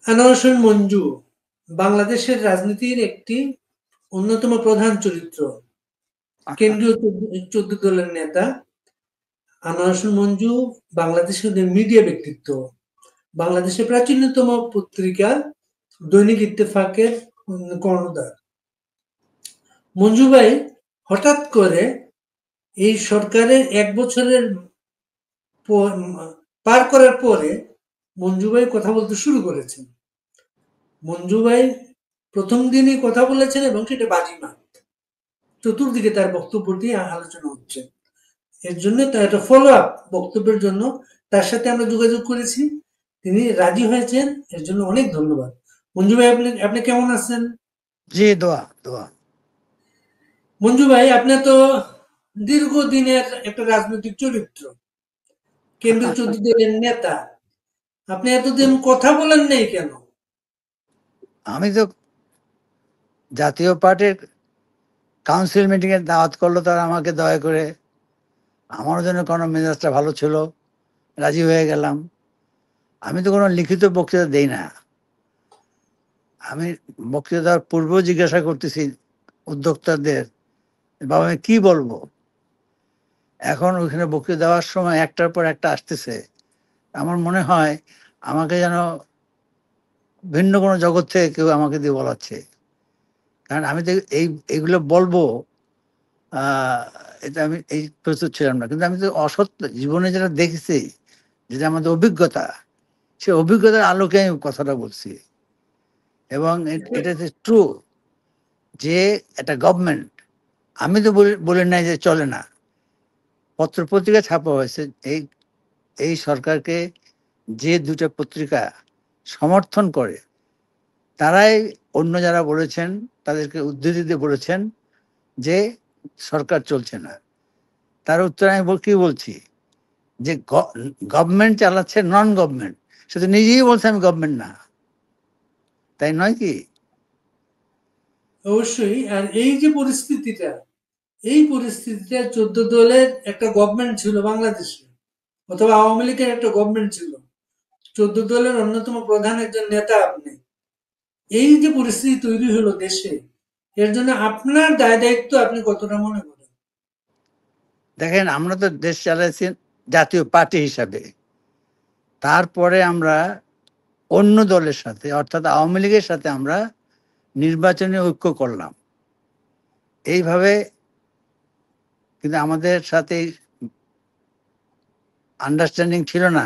আনোয়ার হোসেন মঞ্জু বাংলাদেশের রাজনীতির একটি অন্যতম প্রধান চরিত্র। কেন্দ্রীয় ১৪ দলের নেতা আনোয়ার হোসেন মঞ্জু বাংলাদেশের মিডিয়া ব্যক্তিত্ব। বাংলাদেশের প্রাচীনতম পত্রিকা দৈনিক ইত্তেফাকের কর্ণধার। মঞ্জু ভাই হঠাৎ করে এই সরকারের ১ বছরের পার করার পরে মঞ্জু ভাই কথা বলতে শুরু করেছেন। মঞ্জু ভাই প্রথম দিনই কথা বলেছেন এবং সেটা বাজিমাত। চতুর্দিকে তার বক্তব্যটি আলোচনা হচ্ছে। এর জন্য তার একটা ফলো আপ বক্তব্যের জন্য তার সাথে আমরা যোগাযোগ করেছি। তিনি রাজি হয়েছেন, এর জন্য অনেক ধন্যবাদ। মঞ্জু ভাই, আপনি কেমন আছেন? জি, দোয়া দোয়া। মঞ্জু ভাই, আপনি তো দীর্ঘদিনের একটা রাজনৈতিক চরিত্র, কেন্দ্রীয় ১৪ দলের নেতা। আপনি এতদিন কথা বলেন নাই কেন? আমি তো জাতীয় পার্টির কাউন্সিল মিটিং এর দাওয়াত করলো, তারা আমাকে দয়া করে। আমার জন্য কোনো মেজাজটা ভালো ছিল, রাজি হয়ে গেলাম। আমি তো কোনো লিখিত বক্তৃতা দেই না। আমি বক্তৃতা দেওয়ার পূর্বেও জিজ্ঞাসা করতেছি উদ্যোক্তাদের, বাবা আমি কি বলবো। এখন ওইখানে বক্তৃতা দেওয়ার সময় একটার পর একটা আসতেছে। আমার মনে হয় আমাকে যেন ভিন্ন কোনো জগৎ থেকে কেউ আমাকে দিয়ে বলাচ্ছে। কারণ আমি তো এইগুলো বলবো, এটা আমি এই প্রস্তুত ছিলাম না। কিন্তু আমি তো অসৎ জীবনে যেটা দেখেছি, যেটা আমাদের অভিজ্ঞতা, সে অভিজ্ঞতার আলোকে আমি কথাটা বলছি। এবং এটা ট্রু যে একটা গভর্নমেন্ট, আমি তো বলে নাই যে চলে না। পত্র পত্রিকা ছাপা হয়েছে এই সরকারকে যে দুটা পত্রিকা সমর্থন করে, তারাই অন্য যারা বলেছেন তাদেরকে উদ্ধৃতি দিয়ে বলেছেন যে সরকার চলছে না। তার উত্তরে আমি কি বলছি, যে গভর্নমেন্ট চালাচ্ছে নন গভর্নমেন্ট। সে তো নিজেই বলছে আমি গভর্নমেন্ট না, তাই নয় কি? অবশ্যই। আর এই যে পরিস্থিতিটা, এই পরিস্থিতিটা ১৪ দলের একটা গভর্নমেন্ট ছিল বাংলাদেশে, অথবা আওয়ামী লীগের একটা গভর্নমেন্ট ছিল। ১৪ দলের অন্যতম প্রধান একজন নেতা আপনি। এই যে পরিস্থিতি তৈরি হলো দেশে, এর জন্য আপনার দায় দায়িত্ব আপনি কতটা মনে করেন? দেখেন, আমরা তো দেশ চালাইছি জাতীয় পার্টি হিসাবে। তারপরে আমরা অন্য দলের সাথে, অর্থাৎ আওয়ামী লীগের সাথে আমরা নির্বাচনে ঐক্য করলাম। এইভাবে কিন্তু আমাদের সাথে আন্ডারস্ট্যান্ডিং ছিল না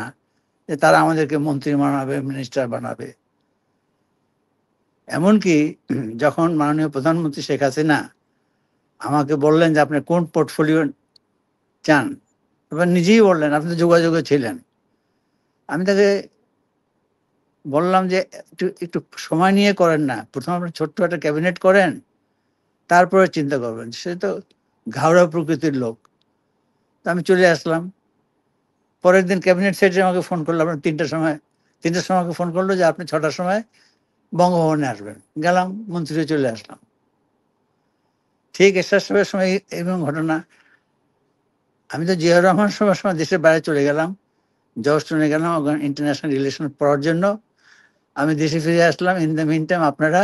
যে তারা আমাদেরকে মন্ত্রী বানাবে, মিনিস্টার বানাবে। এমনকি যখন মাননীয় প্রধানমন্ত্রী শেখ হাসিনা আমাকে বললেন যে আপনি কোন পোর্টফোলিও চান, এবার নিজেই বললেন আপনি তো যোগাযোগে ছিলেন। আমি তাকে বললাম যে একটু একটু সময় নিয়ে করেন না, প্রথম আপনি ছোট্ট একটা ক্যাবিনেট করেন, তারপরে চিন্তা করবেন। সে তো ঘাওড়া প্রকৃতির লোক। তো আমি চলে আসলাম। পরের দিন ক্যাবিনেট সেক্রেটারি আমাকে ফোন করলো, আপনার ৩টার সময় আমাকে ফোন করলো যে আপনি ৬টার সময় বঙ্গভবনে আসবেন। গেলাম, মন্ত্রী চলে আসলাম। ঠিক এসার সময় এবং ঘটনা। আমি তো জিয়াউর রহমান সময় দেশের বাইরে চলে গেলাম, জর্জটাউনে গেলাম ইন্টারন্যাশনাল রিলেশন পড়ার জন্য। আমি দেশে ফিরে আসলাম। ইন দ্য মিন টাইম আপনারা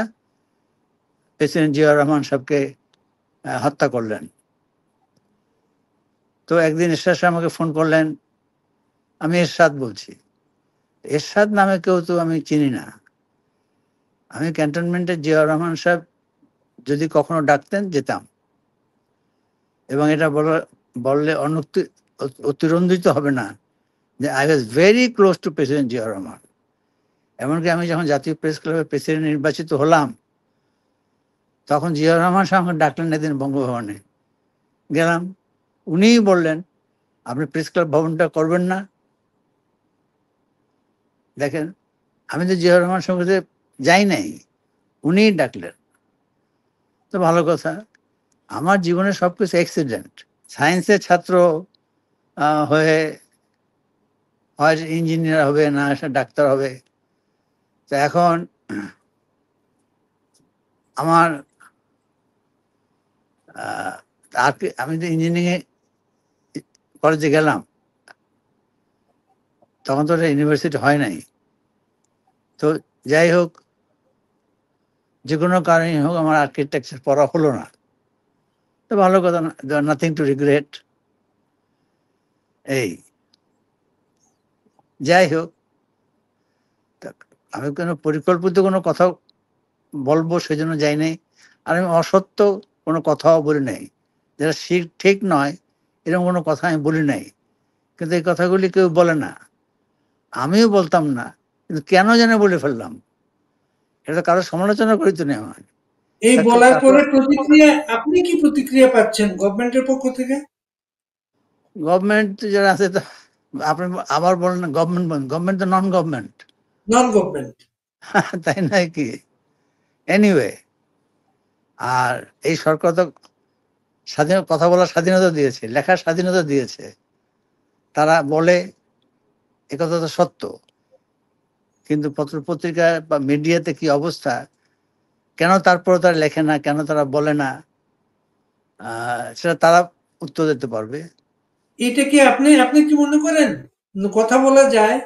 প্রেসিডেন্ট জিয়াউর রহমান সাহেবকে হত্যা করলেন। তো একদিন এরশাদ সাহেব আমাকে ফোন করলেন। আমি এরশাদ বলছি। এরশাদ নামে কেউ তো আমি চিনি না। আমি ক্যান্টনমেন্টে জিয়াউর রহমান সাহেব যদি কখনো ডাকতেন যেতাম, এবং এটা বললে অতিরঞ্জিত হবে না যে I was very close to president Ziaur Rahman. এমনকি আমি যখন জাতীয় প্রেস ক্লাবের প্রেসিডেন্ট নির্বাচিত হলাম, তখন জিয়াউর রহমান সাহেব আমাকে ডাকলেন একদিন বঙ্গভবনে। গেলাম, উনিই বললেন আপনি প্রেস ক্লাব ভবনটা করবেন না। দেখেন, আমি তো জিয়াউর রহমান সঙ্গে যাই নাই, উনিই ডাকলেন। তো ভালো কথা। আমার জীবনে সবকিছু অ্যাক্সিডেন্ট। সায়েন্সের ছাত্র হয়ে হয় ইঞ্জিনিয়ার হবে, না ডাক্তার হবে। তো এখন আমার আমি তো ইঞ্জিনিয়ারিং কলেজে গেলাম, তখন তো ইউনিভার্সিটি হয় নাই। তো যাই হোক, যে কোনো কারণে হোক আমার আর্কিটেকচার পড়া হলো না, তো ভালো কথা না, নাথিং টু রিগ্রেট। এই যাই হোক, তা আমি কোনো পরিকল্পিত কোনো কথা বলবো সেজন্য যাই নাই, আর আমি অসত্য কোনো কথাও বলি নাই, যেটা ঠিক নয় এরকম কোনো কথা আমি বলি নাই। কিন্তু এই কথাগুলি কেউ বলে না, আমিও বলতাম না, কিন্তু কেন যেন বলে ফেললাম। এটা তো কারো সমালোচনা করি তো না আমার। এই তাকে বলার তারপর পরে প্রতিক্রিয়া, আপনি কি প্রতিক্রিয়া পাচ্ছেন গভর্নমেন্টের পক্ষ থেকে? গভর্নমেন্ট যারা আছে, তো আপনি আবার বলেন না গভর্নমেন্ট, গভর্নমেন্ট তো নন গভর্নমেন্ট, নন গভর্নমেন্ট। তাই নয় কি? এনিওয়ে, আর এই সরকার তো স্বাধীন কথা বলার স্বাধীনতা দিয়েছে, লেখার স্বাধীনতা দিয়েছে। তারা বলে একথা তো সত্য, কিন্তু পত্র পত্রিকায় বা মিডিয়াতে কি অবস্থা, কেন তারপরে তারা লেখে না, কেন তারা বলে না, সেটা তারা উত্তর দিতে পারবে। এটা কি আপনি আপনি কি মনে করেন কথা বলা যায়?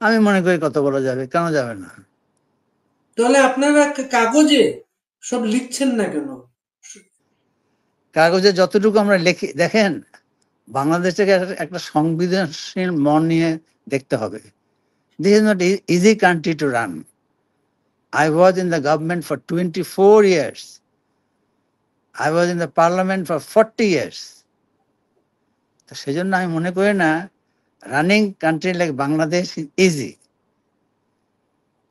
আমি মনে করি কথা বলা যাবে, কেন যাবে না? তাহলে আপনারা কাগজে সব লিখছেন না কেন? কাগজে যতটুকু আমরা লিখি, দেখেন বাংলাদেশকে একটা সংবেদনশীল মন নিয়ে দেখতে হবে। This is not easy country to run. I was in the government for 24 years. I was in the parliament for 40 years. তো সেজন্য আমি মনে করি না running country like Bangladesh easy.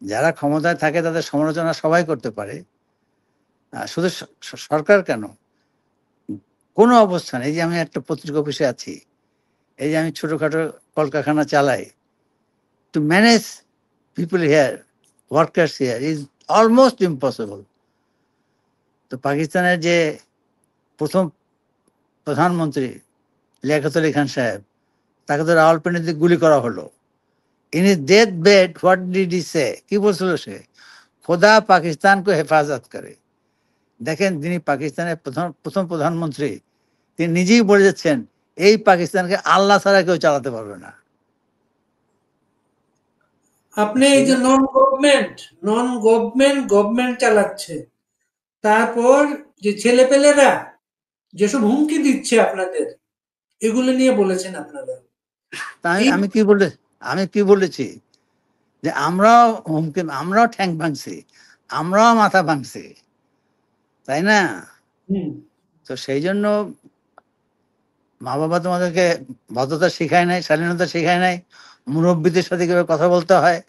যারা ক্ষমতায় থাকে তাদের সমালোচনা সবাই করতে পারে, শুধু সরকার কেন, কোনো অবস্থানে। এই যে আমি একটা পত্রিকা অফিসে আছি, এই যে আমি ছোটখাটো কলকারখানা চালাই, to manage people here, workers here is almost impossible. তো পাকিস্তানের যে প্রথম প্রধানমন্ত্রী লিয়াকত আলী খান সাহেব, তাকে তো রাওয়ালপিন্ডিতে গুলি করা হলো। In his death bed what did he say, কি বলছিল সে? খোদা পাকিস্তানকে হেফাজত করে। দেখেন, তিনি পাকিস্তানের প্রথম প্রধানমন্ত্রী, তিনি নিজেই বলে যাচ্ছেন এই পাকিস্তানকে আল্লাহ ছাড়া কেউ চালাতে পারবে না। আপনি এই সেই যে গভর্নমেন্ট চালাচ্ছে, তারপর যে ছেলেপেলেরা যেসব হুমকি দিচ্ছে আপনাদের, এগুলো নিয়ে বলেছেন আপনারা। তাই এই আমি কি বলেছি যে আমরাও হুমকি, আমরাও ঠ্যাং ভাঙছি, আমরাও মাথা ভাঙছি, তাই না? হুম, তো সেই জন্য মা বাবা তোমাদেরকে ভদ্রতা শেখায় নাই, স্বাধীনতা শেখায় নাই, মুরব্বীদের সাথে কিভাবে কথা বলতে হয়,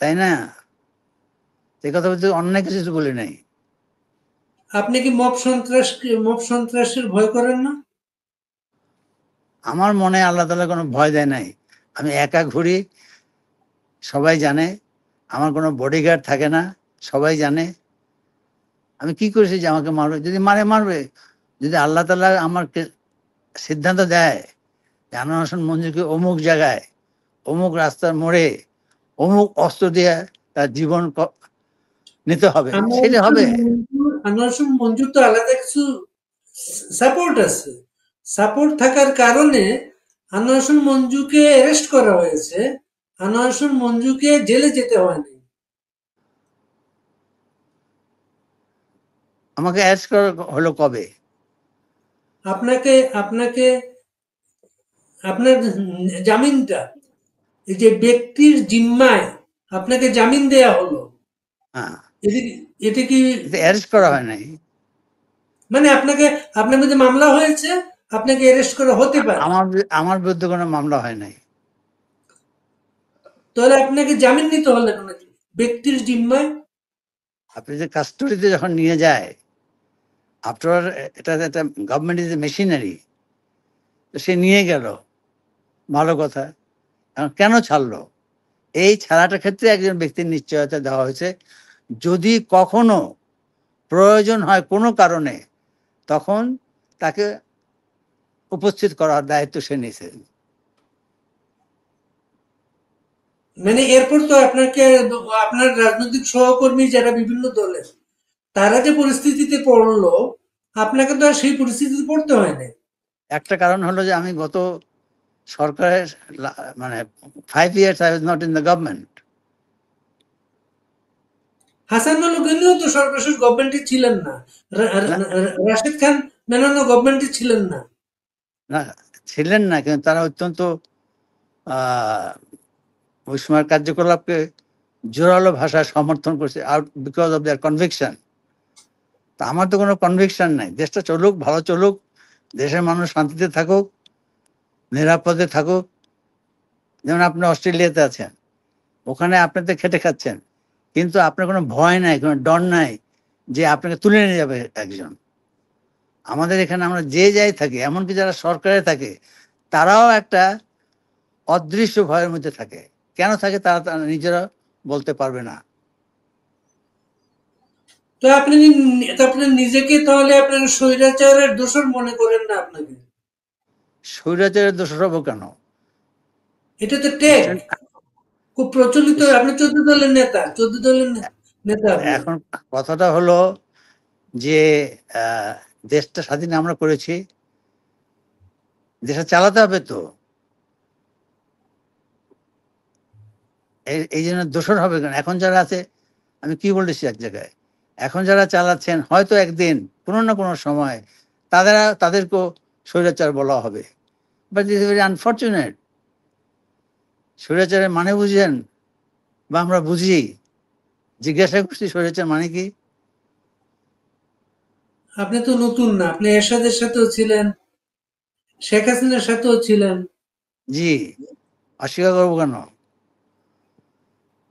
তাই না? এই কথা বলতে অন্য কিছু তো বলি নাই। আপনি কি মব সন্ত্রাসের ভয় করেন না? আমার মনে আল্লাহ তাআলা কোনো ভয় দেয় নাই। আমি একা ঘুরি, সবাই জানে। আমার কোনো বডিগার্ড থাকে না, সবাই জানে। আমি কি করেছি যে আমাকে মারবে? যদি মারে মারবে। যদি আল্লাহ তাআলা আমাকে সিদ্ধান্ত দেয় যে আনোয়ার হোসেন মঞ্জুকে অমুক জায়গায়, অমুক রাস্তার মোড়ে, অমুক অস্ত্র দিয়ে তার জীবন নিতে হবে, সেটা হবে। আনোয়ার হোসেন মঞ্জুর তো আলাদা কিছু সাপোর্ট আছে। সাপোর্ট থাকার কারণে আনোয়ার হোসেন মঞ্জুকে অ্যারেস্ট করা হয়েছে। আনোয়ার হোসেন মঞ্জুকে জেলে যেতে হয়নি। আমাকে অ্যারেস্ট করা হলো কবে? আপনাকে আপনাকে আপনার জামিনটা, এই যে ব্যক্তির জিম্মায় আপনাকে জামিন দেয়া হলো, হ্যাঁ, এটি এটি কি অ্যারেস্ট করা হয় নাই। মানে আপনার বিরুদ্ধে মামলা হয়েছে, আপনাকে অ্যারেস্ট করা হতে পারে? আমার বিরুদ্ধে কোনো মামলা হয় নাই। তাহলে আপনাকে জামিন নিতে হলো কেন ব্যক্তির জিম্মায়? আপনি যে কাস্টডিতে যখন নিয়ে যায়, আফটার, এটা একটা গভর্নমেন্ট ইজ মেশিনারি, তো সে নিয়ে গেল, ভালো কথা। এখন কেন ছাড়লো? এই ছাড়াটার ক্ষেত্রে একজন ব্যক্তির নিশ্চয়তা দেওয়া হয়েছে, যদি কখনো প্রয়োজন হয় কোনো কারণে, তখন তাকে উপস্থিত করার দায়িত্ব সে নিয়েছে। মানে এরপর তো আপনার রাজনৈতিক সহকর্মী যারা বিভিন্ন দলের, তারা যে পরিস্থিতিতে পড়লো, আপনাকে তো আর সেই পরিস্থিতিতে পড়তে হয় না। একটা কারণ হলো যে আমি গত সরকারের মানে 5 years I was not in the government. Hasanul গনিও তো সর্বশেষ গভর্নমেন্টে ছিলেন না, না রাশেদ খান মেননও গভর্নমেন্টে ছিলেন না। না, ছিলেন না, কিন্তু তারা অত্যন্ত ওই সময় কার্যকলাপকে জোরালো ভাষায় সমর্থন করছে out because of their conviction. তা আমার তো কোনো কনভিকশন নাই, দেশটা চলুক, ভালো চলুক, দেশের মানুষ শান্তিতে থাকুক, নিরাপদে থাকুক। যেমন আপনি অস্ট্রেলিয়াতে আছেন, ওখানে আপনি তো খেটে খাচ্ছেন, কিন্তু আপনার কোনো ভয় নাই, কোনো ডর নাই যে আপনাকে তুলে নিয়ে যাবে একজন। আমাদের এখানে আমরা যে যাই থাকি, এমনকি যারা সরকারে থাকে, তারাও একটা অদৃশ্য ভয়ের মধ্যে থাকে। কেন থাকে তারা তারা নিজেরা বলতে পারবে না। তো আপনি নিজেকে তাহলে আপনার স্বৈরাচারের দোষর মনে করেন না আপনাকে? স্বৈরাচারের দোষ হবো কেন? এটা তো ট্যাগ, খুব প্রচলিত। আপনি 14 দলের নেতা আপনি। এখন কথাটা হলো যে দেশটা স্বাধীন আমরা করেছি, দেশটা চালাতে হবে তো, এই জন্য দোষর হবে কেন? এখন যারা আছে, আমি কি বলেছি এক জায়গায়, এখন যারা চালাচ্ছেন হয়তো একদিন কোনো না কোনো সময় তাদেরকেও স্বৈরাচার বলা হবে, বাট ইটস ভেরি আনফর্চুনেট। স্বৈরাচারের মানে বুঝেন? বা আমরা বুঝি? জিজ্ঞাসা করছি স্বৈরাচার মানে কি? আপনি তো নতুন না, আপনি এরশাদের সাথেও ছিলেন, শেখ হাসিনার সাথেও ছিলেন। জি, অস্বীকার করবো কেন?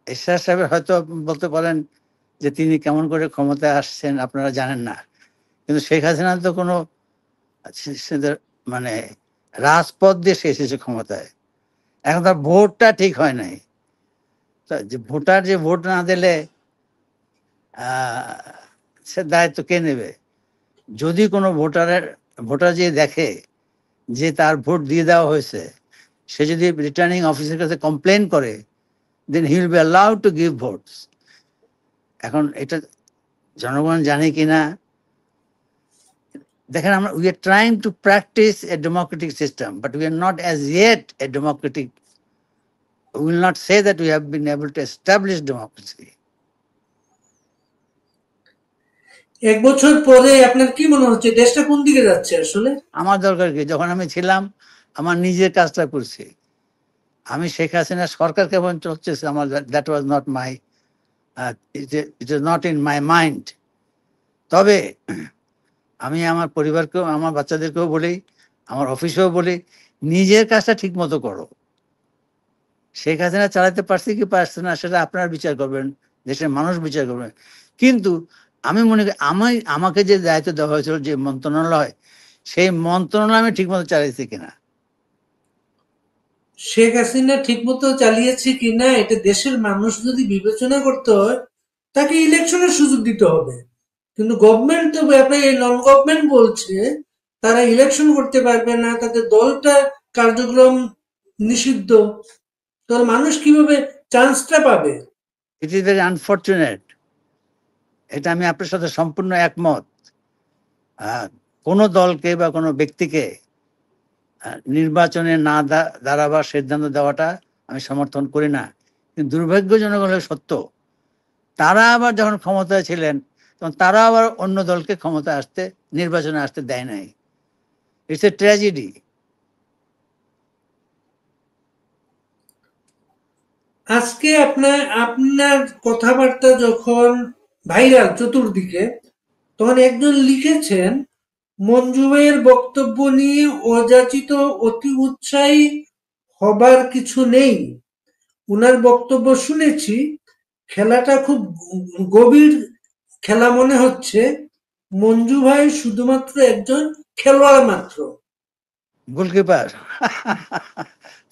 এরশাদ সাহেবের হয়তো বলতে পারেন যে তিনি কেমন করে ক্ষমতায় আসছেন আপনারা জানেন না, কিন্তু শেখ হাসিনা তো কোনো মানে রাজপথ দিয়ে সে এসেছে ক্ষমতায়। এখন তার ভোটটা ঠিক হয় নাই। তা যে ভোটার যে ভোট না দিলে সে দায়িত্ব কে নেবে? যদি কোনো ভোটার যে দেখে যে তার ভোট দিয়ে দেওয়া হয়েছে, সে যদি রিটার্নিং অফিসের কাছে কমপ্লেন করে, then he will be allowed to give votes. এখন এটা জনগণ জানে কিনা দেখেন, আমরা we are trying to practise a democratic system, but we are not as yet a democratic, we will not say that we have been able to establish democracy. এক বছর পরে আপনার কি মনে হচ্ছে দেশটা কোন দিকে যাচ্ছে আসলে? আমার দরকার কি? যখন আমি ছিলাম আমার নিজের কাজটা করছি। আমি শেখ হাসিনা সরকার কেমন চলছে আমার, that was not my, it is not in my mind. তবে আমি আমার পরিবারকেও, আমার বাচ্চাদেরকেও বলি, আমার অফিসেও বলি, নিজের কাজটা ঠিক মতো করো। শেখ হাসিনা চালাতে পারছে কি পারছে না সেটা আপনারা বিচার করবেন, দেশের মানুষ বিচার করবেন। কিন্তু আমি মনে করি আমাকে যে দায়িত্ব দেওয়া হয়েছিল, যে মন্ত্রণালয়, সেই মন্ত্রণালয় আমি ঠিকমতো চালাইছি কিনা। শেখ হাসিনা ঠিকমতো চালিয়েছে কিনা এটা দেশের মানুষ যদি বিবেচনা করতে হয়, তাকে ইলেকশনের সুযোগ দিতে হবে। কিন্তু গভর্নমেন্ট তো আপনি নন গভর্নমেন্ট বলছে তারা ইলেকশন করতে পারবে না, তাদের দলটা কার্যক্রম নিষিদ্ধ, তাহলে মানুষ কিভাবে চান্সটা পাবে? It is very unfortunate. এটা আমি আপনার সাথে সম্পূর্ণ একমত। কোনো দলকে বা কোনো ব্যক্তিকে নির্বাচনে না দাঁড়াবার সিদ্ধান্ত দেওয়াটা আমি সমর্থন করি না। কিন্তু দুর্ভাগ্যজনক হলে সত্য, তারা আবার যখন ক্ষমতায় ছিলেন তখন তারা আবার অন্য দলকে ক্ষমতায় নির্বাচনে আসতে দেয় নাই। It's a tragedy. আজকে আপনার আপনার কথাবার্তা যখন ভাইরাল চতুর্দিকে, তখন একজন লিখেছেন মঞ্জু ভাইয়ের বক্তব্য নিয়ে অযাচিত অতি উৎসাহী হবার কিছু নেই। উনার বক্তব্য শুনেছি, খেলাটা খুব গভীর খেলা মনে হচ্ছে। মঞ্জু ভাই শুধুমাত্র একজন খেলোয়াড় মাত্র। গোলকিপার।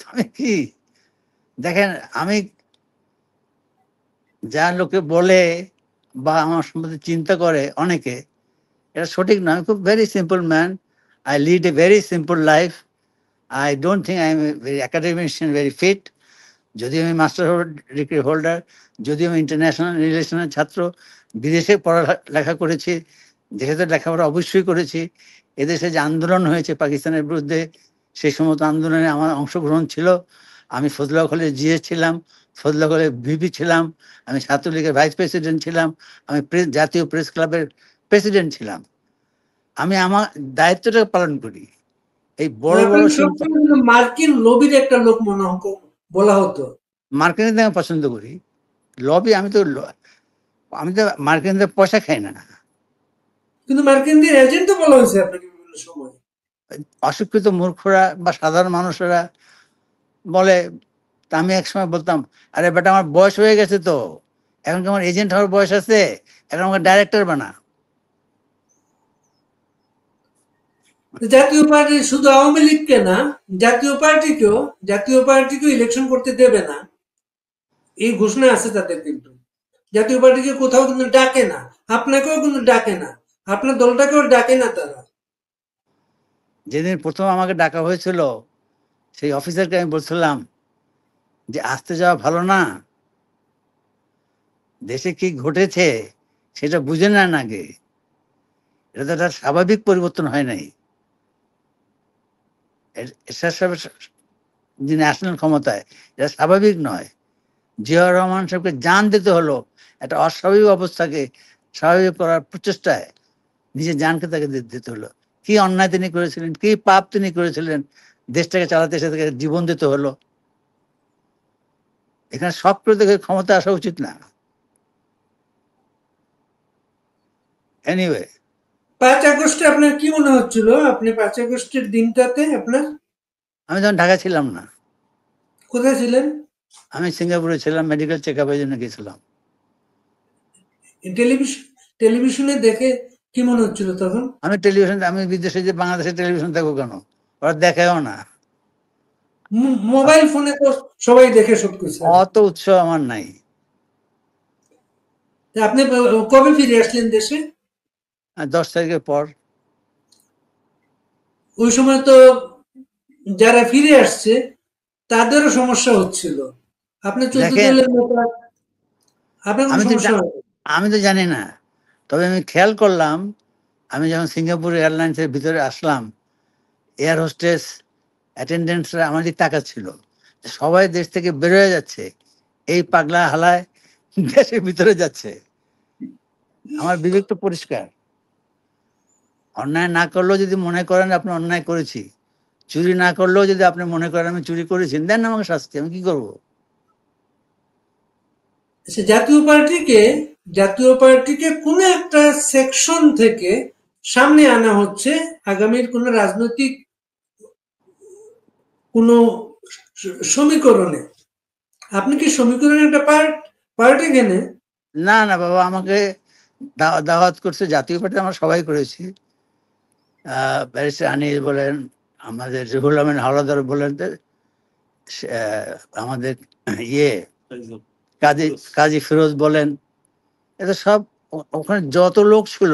তুমি কি দেখেন, আমি যা লোকে বলে বা আমার সম্বন্ধে চিন্তা করে অনেকে, এটা সঠিক নয়। আমি খুব very simple man, I lead a very simple life. I don't think I am very academician, very fit. যদিও আমি মাস্টার ডিগ্রি হোল্ডার, যদিও আমি ইন্টারন্যাশনাল রিলেশনের ছাত্র, বিদেশে পড়ালেখা করেছি, দেশে তো লেখাপড়া অবশ্যই করেছি। এদেশে যে আন্দোলন হয়েছে পাকিস্তানের বিরুদ্ধে, সেই সমস্ত আন্দোলনে আমার অংশগ্রহণ ছিল। আমি ফজলুল্লাহ কলেজে জিএস ছিলাম, ফজলাগড়ে ভিপি ছিলাম, আমি ছাত্রলীগের ভাইস প্রেসিডেন্ট ছিলাম, আমি জাতীয় প্রেস ক্লাবের প্রেসিডেন্ট ছিলাম। আমি আমার দায়িত্বটা পালন করি। এই বড় বড় আপনাকে সবসময় কিন্তু মার্কিন লবির একটা লোক মনে বলা হতো। মার্কিনদের আমি পছন্দ করি। লবি আমি তো মার্কিনদের পয়সা খাই না। কিন্তু মার্কিনদের এজেন্টও বলা হয়েছে আপনাকে বিভিন্ন সময়। অশিক্ষিত মূর্খরা বা সাধারণ মানুষেরা বলে, তা আমি একসময় বলতাম, আরে বেটা আমার বয়স হয়ে গেছে, তো এখন কি আমার এজেন্ট হওয়ার বয়স আছে? এখন আমাকে ডাইরেক্টর বানা। জাতীয় পার্টি শুধু আওয়ামী লীগকে না, জাতীয় পার্টিকেও ইলেকশন করতে দেবে না, এই ঘোষণা আছে তাদের। কিন্তু জাতীয় পার্টিকে কোথাও কিন্তু ডাকে না, আপনাকেও কিন্তু ডাকে না, আপনার দলটাকেও ডাকে না তারা। যেদিন প্রথম আমাকে ডাকা হয়েছিল, সেই অফিসারকে আমি বলছিলাম যে আসতে যাওয়া ভালো না, দেশে কি ঘটেছে সেটা বুঝে নেন আগে। এটা তো একটা স্বাভাবিক পরিবর্তন হয় নাই। এরশাদ সাহেবের যিনি আসলেন ক্ষমতায়, এটা স্বাভাবিক নয়। জিয়াউর রহমান সাহেবকে জান দিতে হলো একটা অস্বাভাবিক অবস্থাকে স্বাভাবিক করার প্রচেষ্টায়, নিজের জানকে তাকে দিতে হলো। কি অন্যায় তিনি করেছিলেন, কি পাপ তিনি করেছিলেন, দেশটাকে চালাতে এসে তাকে জীবন দিতে হলো। এখানে সব করে দেখে ক্ষমতা আসা উচিত না। এনিওয়ে, 5 আগস্টে আপনার কি মনে হচ্ছিল? আপনি 5 আগস্টের দিনটাতে আপনার আমি তখন ঢাকা ছিলাম না, কোথায় ছিলেন? আমি সিঙ্গাপুরে ছিলাম, মেডিকেল চেক আপের জন্য গেছিলাম। টেলিভিশন টেলিভিশনে দেখে কি মনে হচ্ছিল তখন? আমি বিদেশে যে বাংলাদেশের টেলিভিশন দেখবো কেন? ওরা দেখায়ও না। মোবাইল ফোনে তো সবাই দেখে শোধ করছে। অত উৎসাহ আমার নাই। আপনি কবে ফিরে আসলেন দেশে? 10 তারিখের পর। ওই সময় তো যারা ফিরে আসছে তাদেরও সমস্যা হচ্ছিল। আপনি 14 দেখেন, দলের নেতা, আপনার কোনো আমি তো সমস্যা হয়নি? আমি তো জানি না, তবে আমি খেয়াল করলাম, আমি যখন সিঙ্গাপুর এয়ারলাইন্সের ভিতরে আসলাম, এয়ার হোস্টেস অ্যাটেন্ডেন্টসরা আমার দিকে তাকাচ্ছিল। সবাই দেশ থেকে বেরোয় যাচ্ছে, এই পাগলা হালায় দেশের ভিতরে যাচ্ছে। আমার বিবেক তো পরিষ্কার। অন্যায় না করলেও যদি মনে করেন আপনি অন্যায় করেছি, চুরি না করলেও যদি আপনি মনে করেন আমি চুরি করেছি, দেন আমাকে শাস্তি, আমি কি করবো? আচ্ছা, জাতীয় পার্টিকে কোন একটা সেকশন থেকে সামনে আনা হচ্ছে আগামীর কোন রাজনৈতিক কোন সমীকরণে। আপনি কি সমীকরণের একটা পার্ট এখানে? না না বাবা, আমাকে দাওয়াত করছে জাতীয় পার্টি, আমরা সবাই করেছি। ব্যারিস্টার আনিস বলেন, আমাদের রুহুল আমিন হাওলাদার বলেন, আমাদের ইয়ে কাজী কাজী ফিরোজ বলেন, এটা সব ওখানে যত লোক ছিল,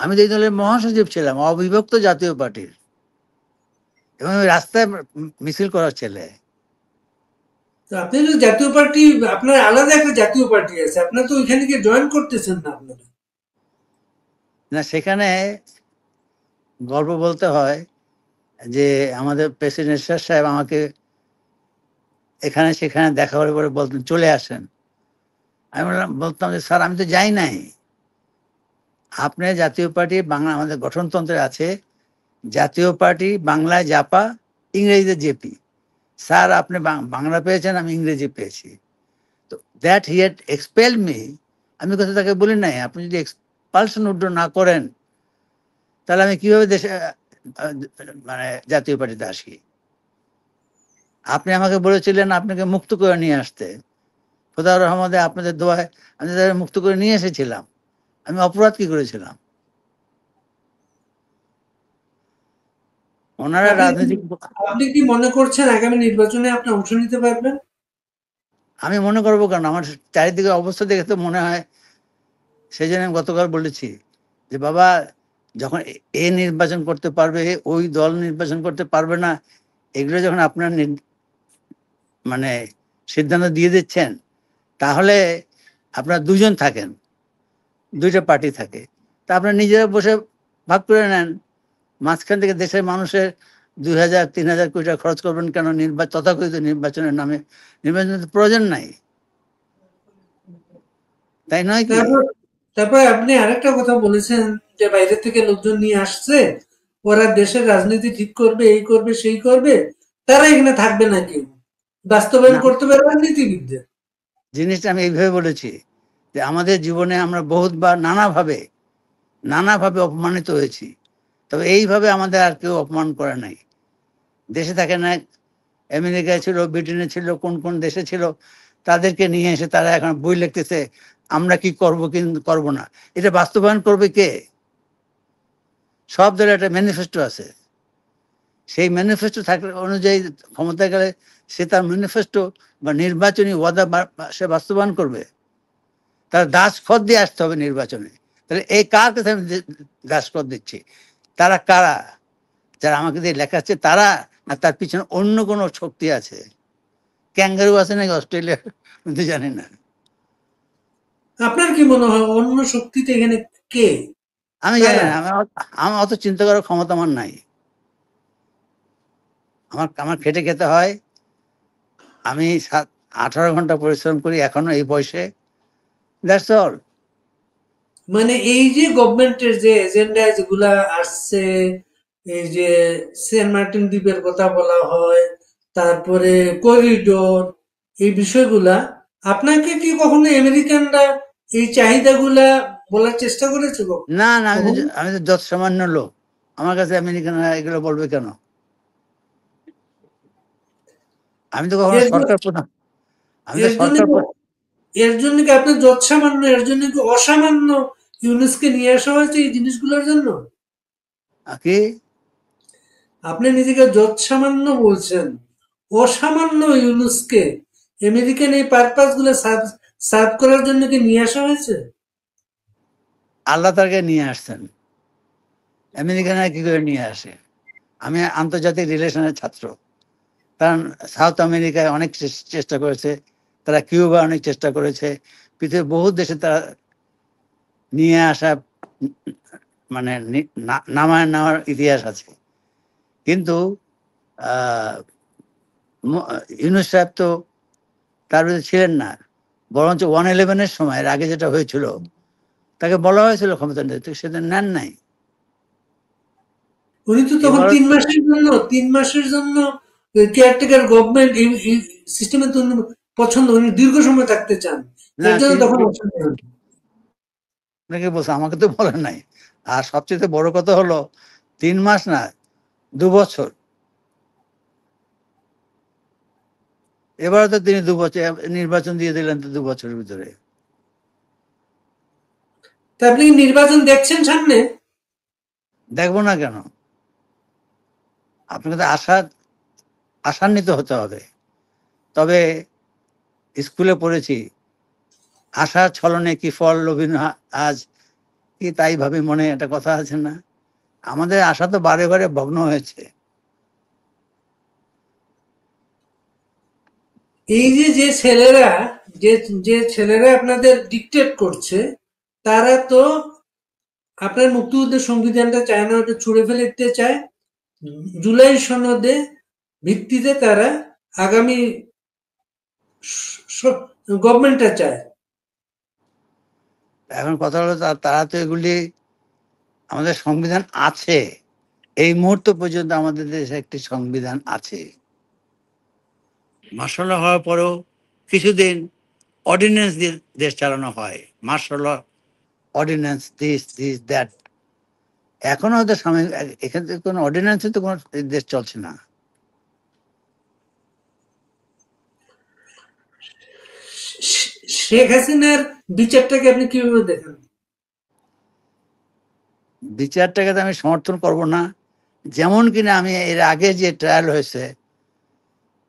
আমি তো এই দলের মহাসচিব ছিলাম, অবিভক্ত জাতীয় পার্টির, এবং আমি রাস্তায় মিছিল করার ছেলে। তো আপনি তো জাতীয় পার্টি, আপনার আলাদা একটা জাতীয় পার্টি আছে, আপনার তো ওইখানে গিয়ে জয়েন করতেছেন না আপনারা? না, সেখানে গল্প বলতে হয় যে আমাদের প্রেসিডেন্ট সাহেব আমাকে এখানে সেখানে দেখা করে পরে বলতেন চলে আসেন। আমি বলতাম যে স্যার আমি তো যাই নাই। আপনি জাতীয় পার্টি বাংলা, আমাদের গঠনতন্ত্রে আছে জাতীয় পার্টি বাংলায় জাপা, ইংরেজিতে জেপি। স্যার আপনি বাংলা পেয়েছেন, আমি ইংরেজি পেয়েছি। তো that he had expel me. আমি কথা তাকে বলি নাই, আপনি যদি এক্সপালশন উড্র না করেন তাহলে আমি কিভাবে দেশে মানে জাতীয় পার্টিতে আসি? আপনি আমাকে বলেছিলেন আপনাকে মুক্ত করে নিয়ে আসতে, খোদার রহমতে আপনাদের দোয়ায় আমি তাদের মুক্ত করে নিয়ে এসেছিলাম। আমি অপরাধ কি করেছিলাম? ওনারা রাজনৈতিক, আপনি কি মনে করছেন আগামী নির্বাচনে আপনি অংশ নিতে পারবেন? আমি মনে করবো কেন, আমার চারিদিকে অবস্থা দেখে তো মনে হয়। সেই জন্য আমি গতকাল বলেছি যে বাবা, যখন এ নির্বাচন করতে পারবে, ওই দল নির্বাচন করতে পারবে না, এগুলো যখন আপনার মানে সিদ্ধান্ত দিয়ে দিচ্ছেন, তাহলে আপনার দুজন থাকেন, দুইটা পার্টি থাকে, তা আপনার নিজেরা বসে ভাগ করে নেন। মাঝখান থেকে দেশের মানুষের 2,000-3,000 কোটি টাকা খরচ করবেন কেন তথাকথিত নির্বাচনের নামে? নির্বাচনের তো প্রয়োজন নাই, তাই নয় কি? তারপর তারপর আপনি আরেকটা কথা বলেছেন যে বাইরে থেকে লোকজন নিয়ে আসছে, ওরা দেশের রাজনীতি ঠিক করবে, এই করবে সেই করবে, তারা এখানে থাকবে না কেউ, বাস্তবায়ন না, করতে পারবে রাজনীতিবিদদের। জিনিসটা আমি এইভাবে বলেছি যে আমাদের জীবনে আমরা বহুতবার নানাভাবে অপমানিত হয়েছি, তবে এইভাবে আমাদের আর কেউ অপমান করে নাই। দেশে থাকে না, আমেরিকায় ছিল, ব্রিটেনে ছিল, কোন কোন দেশে ছিল, তাদেরকে নিয়ে এসে তারা এখন বই লিখতেছে আমরা কি করব কিন্তু করব না। এটা বাস্তবায়ন করবে কে? সব দলের একটা ম্যানিফেস্টো আছে, সেই ম্যানিফেস্টো থাকলে অনুযায়ী ক্ষমতায় গেলে সে তার ম্যানিফেস্টো বা নির্বাচনী ওয়াদা সে বাস্তবায়ন করবে। তার দাসখত দিয়ে আসতে হবে নির্বাচনে। তাহলে এই কার কাছে আমি দাসখত দিচ্ছি? তারা কারা? যারা আমাকে দিয়ে লেখাচ্ছে তারা, না তার পিছনে অন্য কোনো শক্তি আছে? ক্যাঙ্গারু আছে নাকি অস্ট্রেলিয়ার মধ্যে, জানি না। আপনার কি মনে হয় অন্য শক্তিতে এখানে কে? আমি জানি কারা? না, আমার অত চিন্তা করার ক্ষমতা আমার নাই। আমার আমার খেটে খেতে হয়, আমি 18 ঘন্টা পরিশ্রম করি এখনো এই বয়সে, দ্যাটস অল। মানে এই যে গভর্নমেন্টের যে এজেন্ডা যেগুলা আসছে, এই যে সেন্ট মার্টিন দ্বীপের কথা বলা হয়, তারপরে করিডোর, এই বিষয়গুলা আপনাকে কি কখনো আমেরিকানরা এই চাহিদাগুলা বলার চেষ্টা করেছে না না, কখনো? আমি তো যত সামান্য লোক, আমার কাছে আমেরিকানরা এগুলো বলবে কেন? আমি তো কখনো এর জ- সরকার প্রধান, আমি তো এর জন্য সরকার এর জন্য কি আপনার যৎসামান্য, এর জন্য কি অসামান্য ইউনেস্কে নিয়ে আসা হয়েছে এই জিনিসগুলোর জন্য? কি? আপনি নিজেকে যৎসামান্য বলছেন, অসামান্য ইউনুসকে আমেরিকান এই পারপাস গুলো সার্ভ করার জন্য কি নিয়ে আসা হয়েছে? আল্লাহ তাকে নিয়ে আসছেন, আমেরিকানরা কি করে নিয়ে আসে? আমি আন্তর্জাতিক রিলেশনের ছাত্র, কারণ সাউথ আমেরিকায় অনেক চেষ্টা করেছে, তারা কিউবা অনেক চেষ্টা করেছে, পৃথিবীর বহু দেশে তারা নিয়ে আসা মানে নামায় নেওয়ার ইতিহাস আছে। কিন্তু ইউনুস সাহেব তো তার বিরুদ্ধে ছিলেন না, বরঞ্চ 1/11-এর সময়, এর আগে যেটা হয়েছিল, তাকে বলা হয়েছিল ক্ষমতা নিতে, সেটা নেন নাই। উনি তো তখন এবার 3 মাসের জন্য কেয়ারটেকার গভর্নমেন্ট এই সিস্টেমে তো উনি পছন্দ, উনি দীর্ঘ সময় থাকতে চান, না, এর জন্য তখন অপশন নেন। আপনাকে বলছে, আমাকে তো বলেন নাই। আর সবচেয়ে বড় কথা হলো 3 মাস না, 2 বছর। এবারে তো তিনি 2 বছর নির্বাচন দিয়ে দিলেন, তো 2 বছরের ভিতরে। তা আপনি কি নির্বাচন দেখছেন সামনে? দেখবো না কেন? আপনাকে তো আশান্বিত হতে হবে। তবে স্কুলে পড়েছি, আশার ছলনে কি ফল লোভিন আজ, কি তাই ভাবে মনে, একটা কথা আছে না? আমাদের আশা তো বারে বারে ভগ্ন হয়েছে। এই যে যে ছেলেরা, যে যে ছেলেরা আপনাদের ডিকটেট করছে, তারা তো আপনার মুক্তিযুদ্ধের সংবিধানটা চায় না, ওটা ছুঁড়ে ফেলে দিতে চায়। জুলাই সনদে ভিত্তিতে তারা আগামী গভর্নমেন্টটা চায়। এখন কথা হলো, তারা তো এগুলি, আমাদের সংবিধান আছে, এই মুহূর্ত পর্যন্ত আমাদের দেশে একটি সংবিধান আছে। মার্শাল ল হওয়ার পরেও কিছুদিন অর্ডিন্যান্স দিয়ে দেশ চালানো হয়, martial law, ordinance, this this that. এখনো হয়তো সামনে, এখান থেকে কোনো অর্ডিন্যান্সে তো কোনো দেশ চলছে না। শেখ হাসিনার বিচারটাকে আপনি কিভাবে দেখেন? বিচারটাকে তো আমি সমর্থন করব না, যেমন কিনা আমি এর আগে যে ট্রায়াল হয়েছে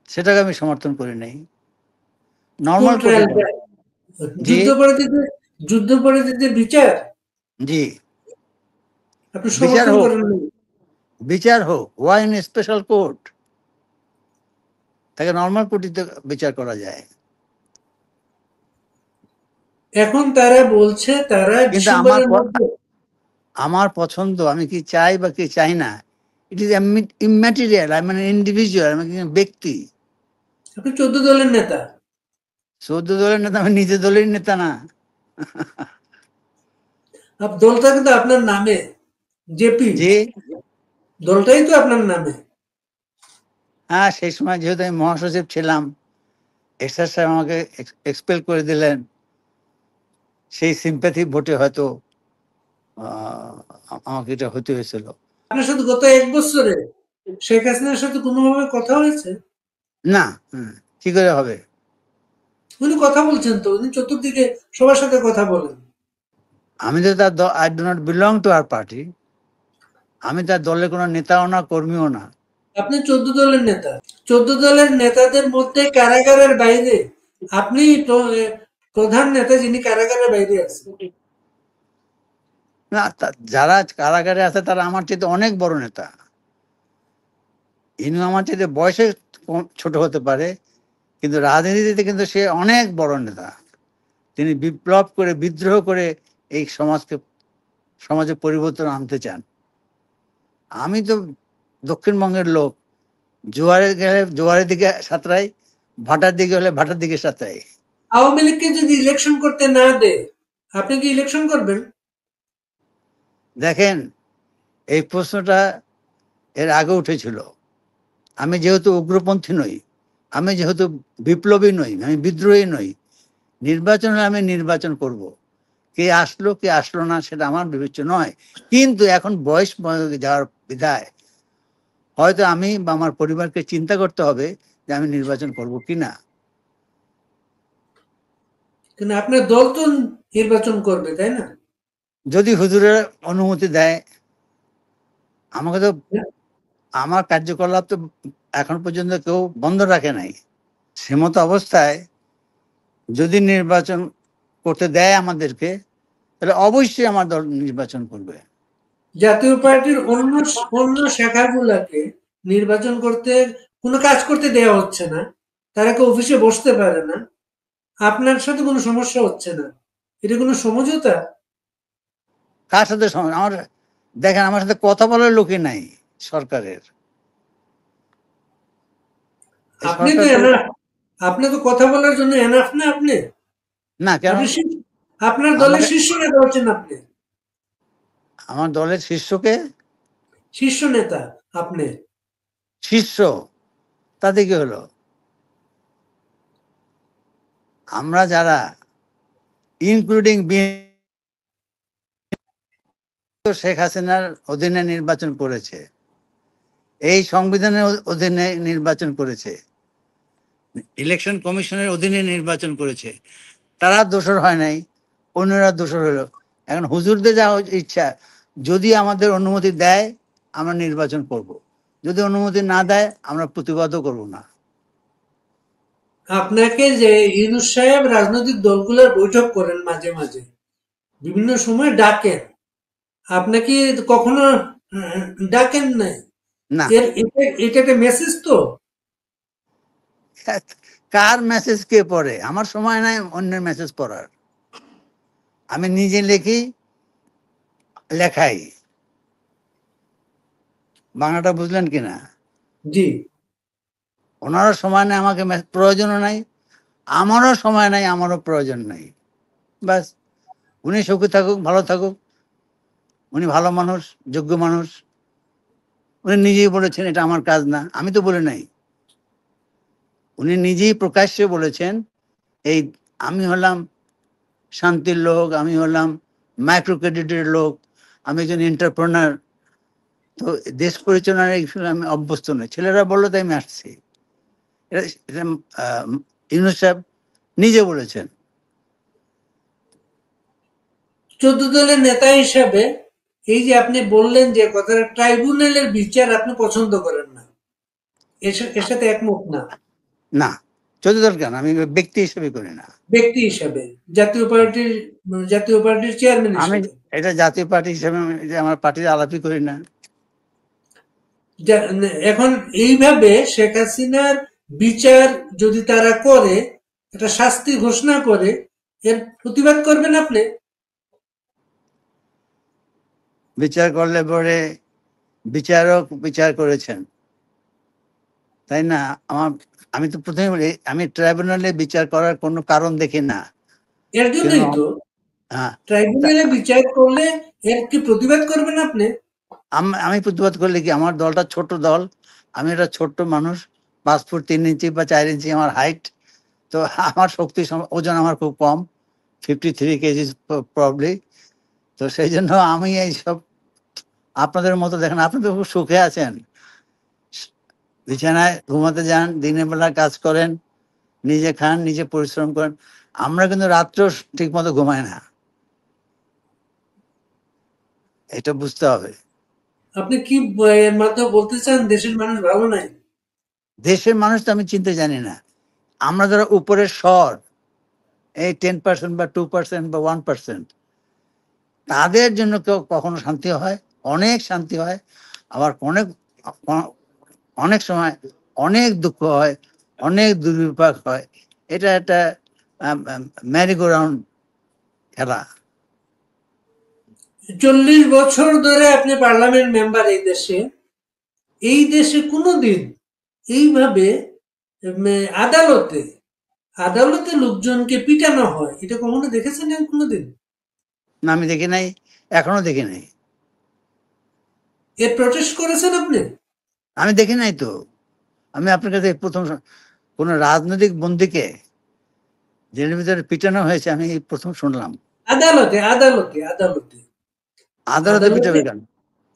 সেটাকে আমি সমর্থন করি নাই। কোন নর্মাল কোর্টে ট্রায়ালটা? যাওয়া। জি, যুদ্ধাপরাধীদের যুদ্ধাপরাধীদের বিচার জি। আপনি বিচার সমর্থন হোক, করেন না? বিচার হোক, ওয়াই ইন স্পেশাল কোর্ট? তাকে নর্মাল কোর্টে বিচার করা যায়। এখন তারা বলছে তারা কিন্তু ডিসেম্বরের মধ্যে। আমার পছন্দ, আমি কি চাই বা কি চাই না, ইট ইজ ইম্যাটেরিয়াল, আমি মানে ইন্ডিভিজুয়াল, আমি ব্যক্তি। আপনি 14 দলের নেতা। 14 দলের নেতা, আমি নিজে দলের নেতা না। দলটা কিন্তু আপনার নামে, জেপি যে দলটাই তো আপনার নামে। হ্যাঁ, সেই সময় যেহেতু আমি মহাসচিব ছিলাম, এরশাদ সাহেব আমাকে এক্সপেল করে দিলেন। সেই সিম্প্যাথি ভোটে হয়তো আমাকে এটা হতে হয়েছিল। আপনার সাথে গত 1 বছরে শেখ হাসিনার সাথে কোনোভাবে কথা হয়েছে? না, কি করে হবে? উনি কথা বলছেন তো, উনি চতুর্দিকে সবার সাথে কথা বলেন। আমি তো তার I do not belong to আর পার্টি। আমি তার দলের কোনো নেতাও না, কর্মীও না। আপনি 14 দলের নেতা। 14 দলের নেতাদের মধ্যে কারাগারের বাইরে আপনি প্রধান নেতা যিনি কারাগারের বাইরে আছেন। না, যারা কারাগারে আছে তারা আমার চেয়ে অনেক বড় নেতা। ইনি আমার চেয়ে বয়সে ছোট হতে পারে, কিন্তু রাজনীতিতে কিন্তু সে অনেক বড় নেতা। তিনি বিপ্লব করে, বিদ্রোহ করে এই সমাজে পরিবর্তন আনতে চান। আমি তো দক্ষিণবঙ্গের লোক, জোয়ারে গেলে জোয়ারের দিকে সাঁতরাই, ভাটার দিকে হলে ভাটার দিকে সাঁতরাই। আওয়ামী লীগকে যদি ইলেকশন করতে না দেয়, আপনি কি ইলেকশন করবেন? দেখেন, এই প্রশ্নটা এর আগে উঠেছিল। আমি যেহেতু উগ্রপন্থী নই, আমি যেহেতু বিপ্লবী নই, আমি বিদ্রোহী নই, নির্বাচনে আমি নির্বাচন করব। কে আসলো কে আসলো না সেটা আমার বিবেচ্য নয়। কিন্তু এখন বয়স যাওয়ার বিধায় হয়তো আমি বা আমার পরিবারকে চিন্তা করতে হবে যে আমি নির্বাচন করব কিনা। কিন্তু আপনার দল তো নির্বাচন করবে, তাই না? যদি হুজুরের অনুমতি দেয়। আমাকে তো, আমার কার্যকলাপ তো এখন পর্যন্ত কেউ বন্ধ রাখে নাই। সে মতো অবস্থায় যদি নির্বাচন করতে দেয় আমাদেরকে, তাহলে অবশ্যই আমার দল নির্বাচন করবে। জাতীয় পার্টির অন্য শাখাগুলোকে নির্বাচন করতে, কোনো কাজ করতে দেওয়া হচ্ছে না, তারা কেউ অফিসে বসতে পারে না, আপনার সাথে কোনো সমস্যা হচ্ছে না, এটা কোনো সমঝোতা? কার সাথে আমার, দেখেন, আমার সাথে কথা বলার লোকই নাই সরকারের। আপনি তো সরকার তো আপনি তো কথা বলার জন্য এনাফ না আপনি? না, কেন? আপনি আপনার দলের আমাকে, শীর্ষ নেতা হচ্ছেন আপনি। আমার দলের শীর্ষকে, শীর্ষ নেতা আপনি। শীর্ষ, তাতে কি হলো? আমরা যারা ইনক্লুডিং শেখ হাসিনার অধীনে নির্বাচন করেছে, এই সংবিধানের অধীনে নির্বাচন করেছে, ইলেকশন কমিশনের অধীনে নির্বাচন করেছে, তারা দোষর হয় নাই, অন্যরা দোষর হলো। এখন হুজুরদের যা ইচ্ছা, যদি আমাদের অনুমতি দেয় আমরা নির্বাচন করব, যদি অনুমতি না দেয় আমরা প্রতিবাদও করব না। আপনাকে যে ইউনূস সাহেব রাজনৈতিক দলগুলোর বৈঠক করেন মাঝে মাঝে, বিভিন্ন সময় ডাকেন, আপনাকে কখনো ডাকেন নাই? না, এটা একটা মেসেজ তো। কার মেসেজ কে পড়ে? আমার সময় নাই অন্যের মেসেজ পড়ার। আমি নিজে লিখি, লেখাই। বাংলাটা বুঝলেন কিনা? জি। ওনারও সময় নেই, আমাকে প্রয়োজনও নাই, আমারও সময় নাই, আমারও প্রয়োজন নাই। ব্যাস, উনি সুখী থাকুক, ভালো থাকুক। উনি ভালো মানুষ, যোগ্য মানুষ। উনি নিজেই বলেছেন এটা আমার কাজ না, আমি তো বলি নাই। উনি নিজেই প্রকাশ্যে বলেছেন, এই আমি হলাম শান্তির লোক, আমি হলাম মাইক্রো ক্রেডিটের লোক, আমি একজন এন্টারপ্রেনার, তো দেশ পরিচালনার আমি অভ্যস্ত নই। ছেলেরা বললো তাই আমি আসছি। এটা ইউনূস সাহেব নিজে বলেছেন। 14 দলের নেতা হিসাবে এই যে আপনি বললেন যে কথাটা, ট্রাইব্যুনালের বিচার আপনি পছন্দ করেন না, এর সাথে একমত না? না, 14 দল কেন, আমি ব্যক্তি হিসেবে করি না। ব্যক্তি হিসাবে, জাতীয় পার্টির চেয়ারম্যান আমি হিসাবে। এটা জাতীয় পার্টি হিসেবে আমার পার্টির আলাপই করি না। এখন এইভাবে শেখ হাসিনার বিচার যদি তারা করে, একটা শাস্তি ঘোষণা করে, এর প্রতিবাদ করবেন আপনি? বিচার করলে পরে বিচারক বিচার করেছেন, তাই না? আমি তো প্রথমে বলি, আমি ট্রাইব্যুনালে বিচার করার কোনো কারণ দেখি না। এর কেন? জন্যই তো হ্যাঁ, ট্রাইব্যুনালে বিচার করলে এর কি প্রতিবাদ করবেন আপনি? আমি প্রতিবাদ করলে কি, আমার দলটা ছোট দল, আমি একটা ছোট্ট মানুষ, 5 ফুট 3 ইঞ্চি বা 4 ইঞ্চি আমার হাইট, তো আমার ওজন আমার খুব কম, 53 কেজি প্রবলি। তো সেই জন্য আমি এইসব, আপনাদের মতো দেখেন, আপনি তো খুব সুখে আছেন, বিছানায় ঘুমাতে যান, দিনের বেলা কাজ করেন, নিজে খান, নিজে পরিশ্রম করেন। আমরা কিন্তু রাত্রেও ঠিক মতো ঘুমাই না, এটা বুঝতে হবে। আপনি কি এর মাধ্যমে বলতে চান দেশের মানুষ ভালো নাই? দেশের মানুষ তো আমি চিনতে জানি না। আমরা যারা উপরের স্বর, এই 10% বা 2% বা 1%, তাদের জন্য কেউ কখনো শান্তি হয়? অনেক শান্তি হয়, আবার অনেক অনেক সময় অনেক দুঃখ হয়, অনেক দুর্বিপাক হয়। এটা একটা ম্যারিগো রাউন্ড খেলা। 40 বছর ধরে আপনি পার্লামেন্ট মেম্বার এই দেশে কোনোদিন এইভাবে আদালতে আদালতে লোকজনকে পিটানো হয় এটা কখনো দেখেছেন কোনোদিন? না, আমি দেখি নাই, এখনো দেখি নাই। এর প্রটেস্ট করেছেন আপনি? আমি দেখি নাই তো। আমি আপনার কাছে প্রথম কোন রাজনৈতিক বন্দীকে জেলের ভিতরে পিটানো হয়েছে আমি এই প্রথম শুনলাম। আদালতে আদালতে আদালতে আদালতে আদালতে পিটাবে কেন?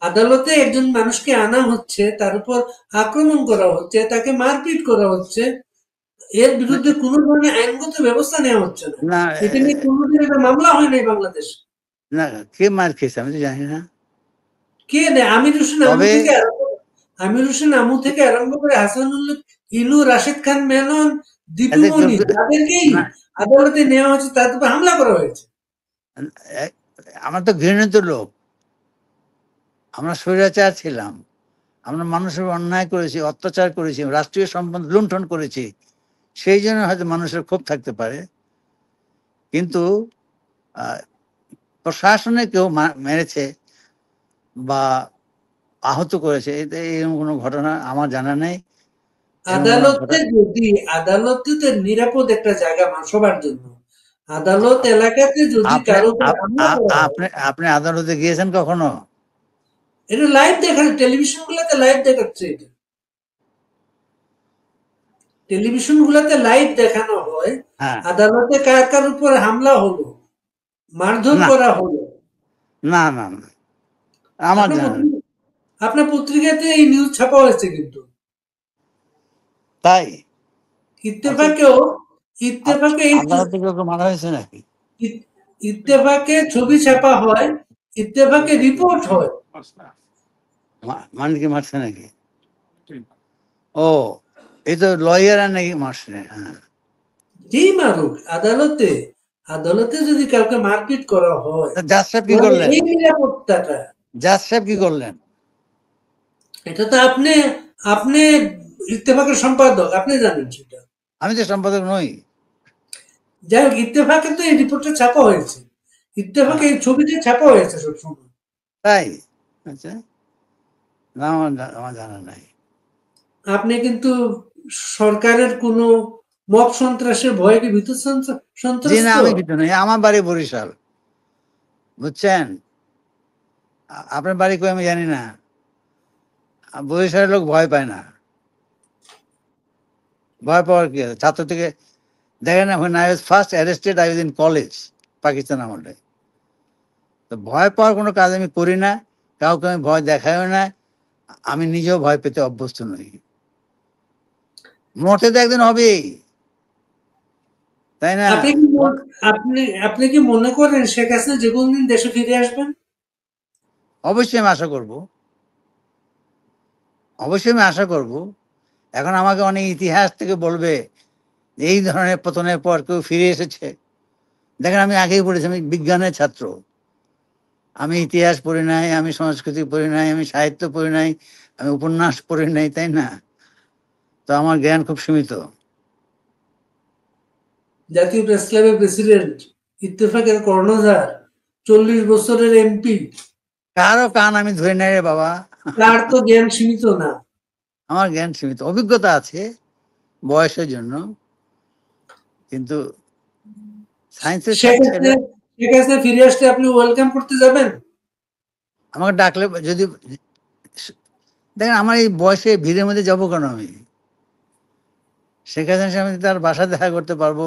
আদালতে একজন মানুষকে আনা হচ্ছে, তার উপর আক্রমণ করা হচ্ছে, তাকে মারপিট করা হচ্ছে, এর বিরুদ্ধে কোনো ধরনের আইনগত ব্যবস্থা নেওয়া হচ্ছে না। না, এটা নিয়ে কোনোদিন একটা মামলা হয় নাই বাংলাদেশ। না, কে মার খেয়েছে আমি তো জানি না। কে নেয়? তবে আমির হোসেন আমু থেকে আরম্ভ করে হাসানুল্লাহ ইনু, রাশেদ খান মেনন, দীপু এদের মনি, তাদেরকেই না, আদালতে নেওয়া হয়েছে, তাদের উপর হামলা করা হয়েছে। আমরা তো ঘৃণিত লোক, আমরা স্বৈরাচার ছিলাম, আমরা মানুষের অন্যায় করেছি, অত্যাচার করেছি, রাষ্ট্রীয় সম্পদ লুণ্ঠন করেছি, সেই জন্য হয়তো মানুষের ক্ষোভ থাকতে পারে। কিন্তু প্রশাসনে কেউ মেরেছে বা আহত করেছে, এরকম কোনো ঘটনা আমার জানা নেই। আদালতে তো নিরাপদ একটা জায়গা সবার জন্য। আদালত এলাকাতে যদি আপনি কারো উপর হামলা করা হয়, আপনি আপনি আদালতে গিয়েছেন কখনো? এটা লাইভ দেখানো, টেলিভিশন গুলাতে লাইভ দেখাচ্ছে, এটা টেলিভিশন গুলাতে লাইভ দেখানো হয়। হ্যাঁ। আদালতে কার কার উপর হামলা হলো, মারধর না, করা হলো। না, না, না, আমার আপনার জানা নেই। আপনার পত্রিকাতে এই নিউজ ছাপা হয়েছে কিন্তু। তাই? আচ্ছা, ইত্তেফাকেও ইত্তেফাকে এই আদালতে কাউকে মারা হয়েছে নাকি? ইত্তেফাকে ছবি ছাপা হয়, ইত্তেফাকে রিপোর্ট হয়। মানুষকে মারছে নাকি? ও, এই তো লয়াররা নাকি মারছে। হ্যাঁ, যেই মারুক, আদালতে আদালতে যদি কাউকে মারপিট করা হয়, জাজ সাহেব কি তাহলে করলেন? এই নিরাপত্তাটা, জাজ সাহেব কি করলেন? এটা তো আপনি আপনি ইত্তেফাকের সম্পাদক, আপনি জানেন সেটা। আমি তো সম্পাদক নই। যাই হোক, ইত্তেফাকে তো এই রিপোর্টটা ছাপা হয়েছে, ইত্তেফাকে হ্যাঁ, এই ছবিটা ছাপা হয়েছে সবসময়। তাই? আচ্ছা, না, আমার জানা নাই। আপনি কিন্তু সরকারের কোনো মব সন্ত্রাসের ভয়ে কি ভীত জি না, সন্ত্রস্ত? আমি কিছু নই, আমার বাড়ি বরিশাল, বুঝছেন? আপনার বাড়ি কই আমি জানি না। বরিশালের লোক ভয় পায় না। ভয় পাওয়ার কি আছে? ছাত্র থেকে দেখেন না, when I was first arrested, I was in college, Pakistan আমলে। তো ভয় পাওয়ার কোনো কাজ আমি করি না, কাউকে আমি ভয় দেখাইও না, আমি নিজেও ভয় পেতে অভ্যস্ত নই। মরতে তো একদিন হবেই, তাই না? আপনি কি আপনি আপনি কি মনে করেন শেখ হাসিনা যে কোনো দিন দেশে ফিরে আসবেন? অবশ্যই আমি আশা করব, অবশ্যই আমি আশা করব। এখন আমাকে অনেক ইতিহাস থেকে বলবে এই ধরনের পতনের পর কেউ ফিরে এসেছে। দেখেন, আমি আগেই বলেছি আমি বিজ্ঞানের ছাত্র, আমি ইতিহাস পড়ি নাই, আমি সংস্কৃতি পড়ি নাই, আমি সাহিত্য পড়ি নাই, আমি উপন্যাস পড়ি নাই, তাই না? তো আমার জ্ঞান খুব সীমিত। জাতীয় প্রেস ক্লাবের প্রেসিডেন্ট, ইত্তেফাকের কর্ণধার, 40 বছরের এমপি। কারো কান আমি ধরে নাই রে বাবা। তার তো জ্ঞান সীমিত না। আমার জ্ঞান সীমিত, অভিজ্ঞতা আছে বয়সের জন্য, কিন্তু সায়েন্সের ছেলে শেখ হাসিনা ফিরে আসলে আপনি ওয়েলকাম করতে যাবেন? আমাকে ডাকলে যদি, দেখেন আমার এই বয়সে ভিড়ের মধ্যে যাবো কেন আমি? শেখ হাসিনার সাথে আমি তার বাসা দেখা করতে পারবো,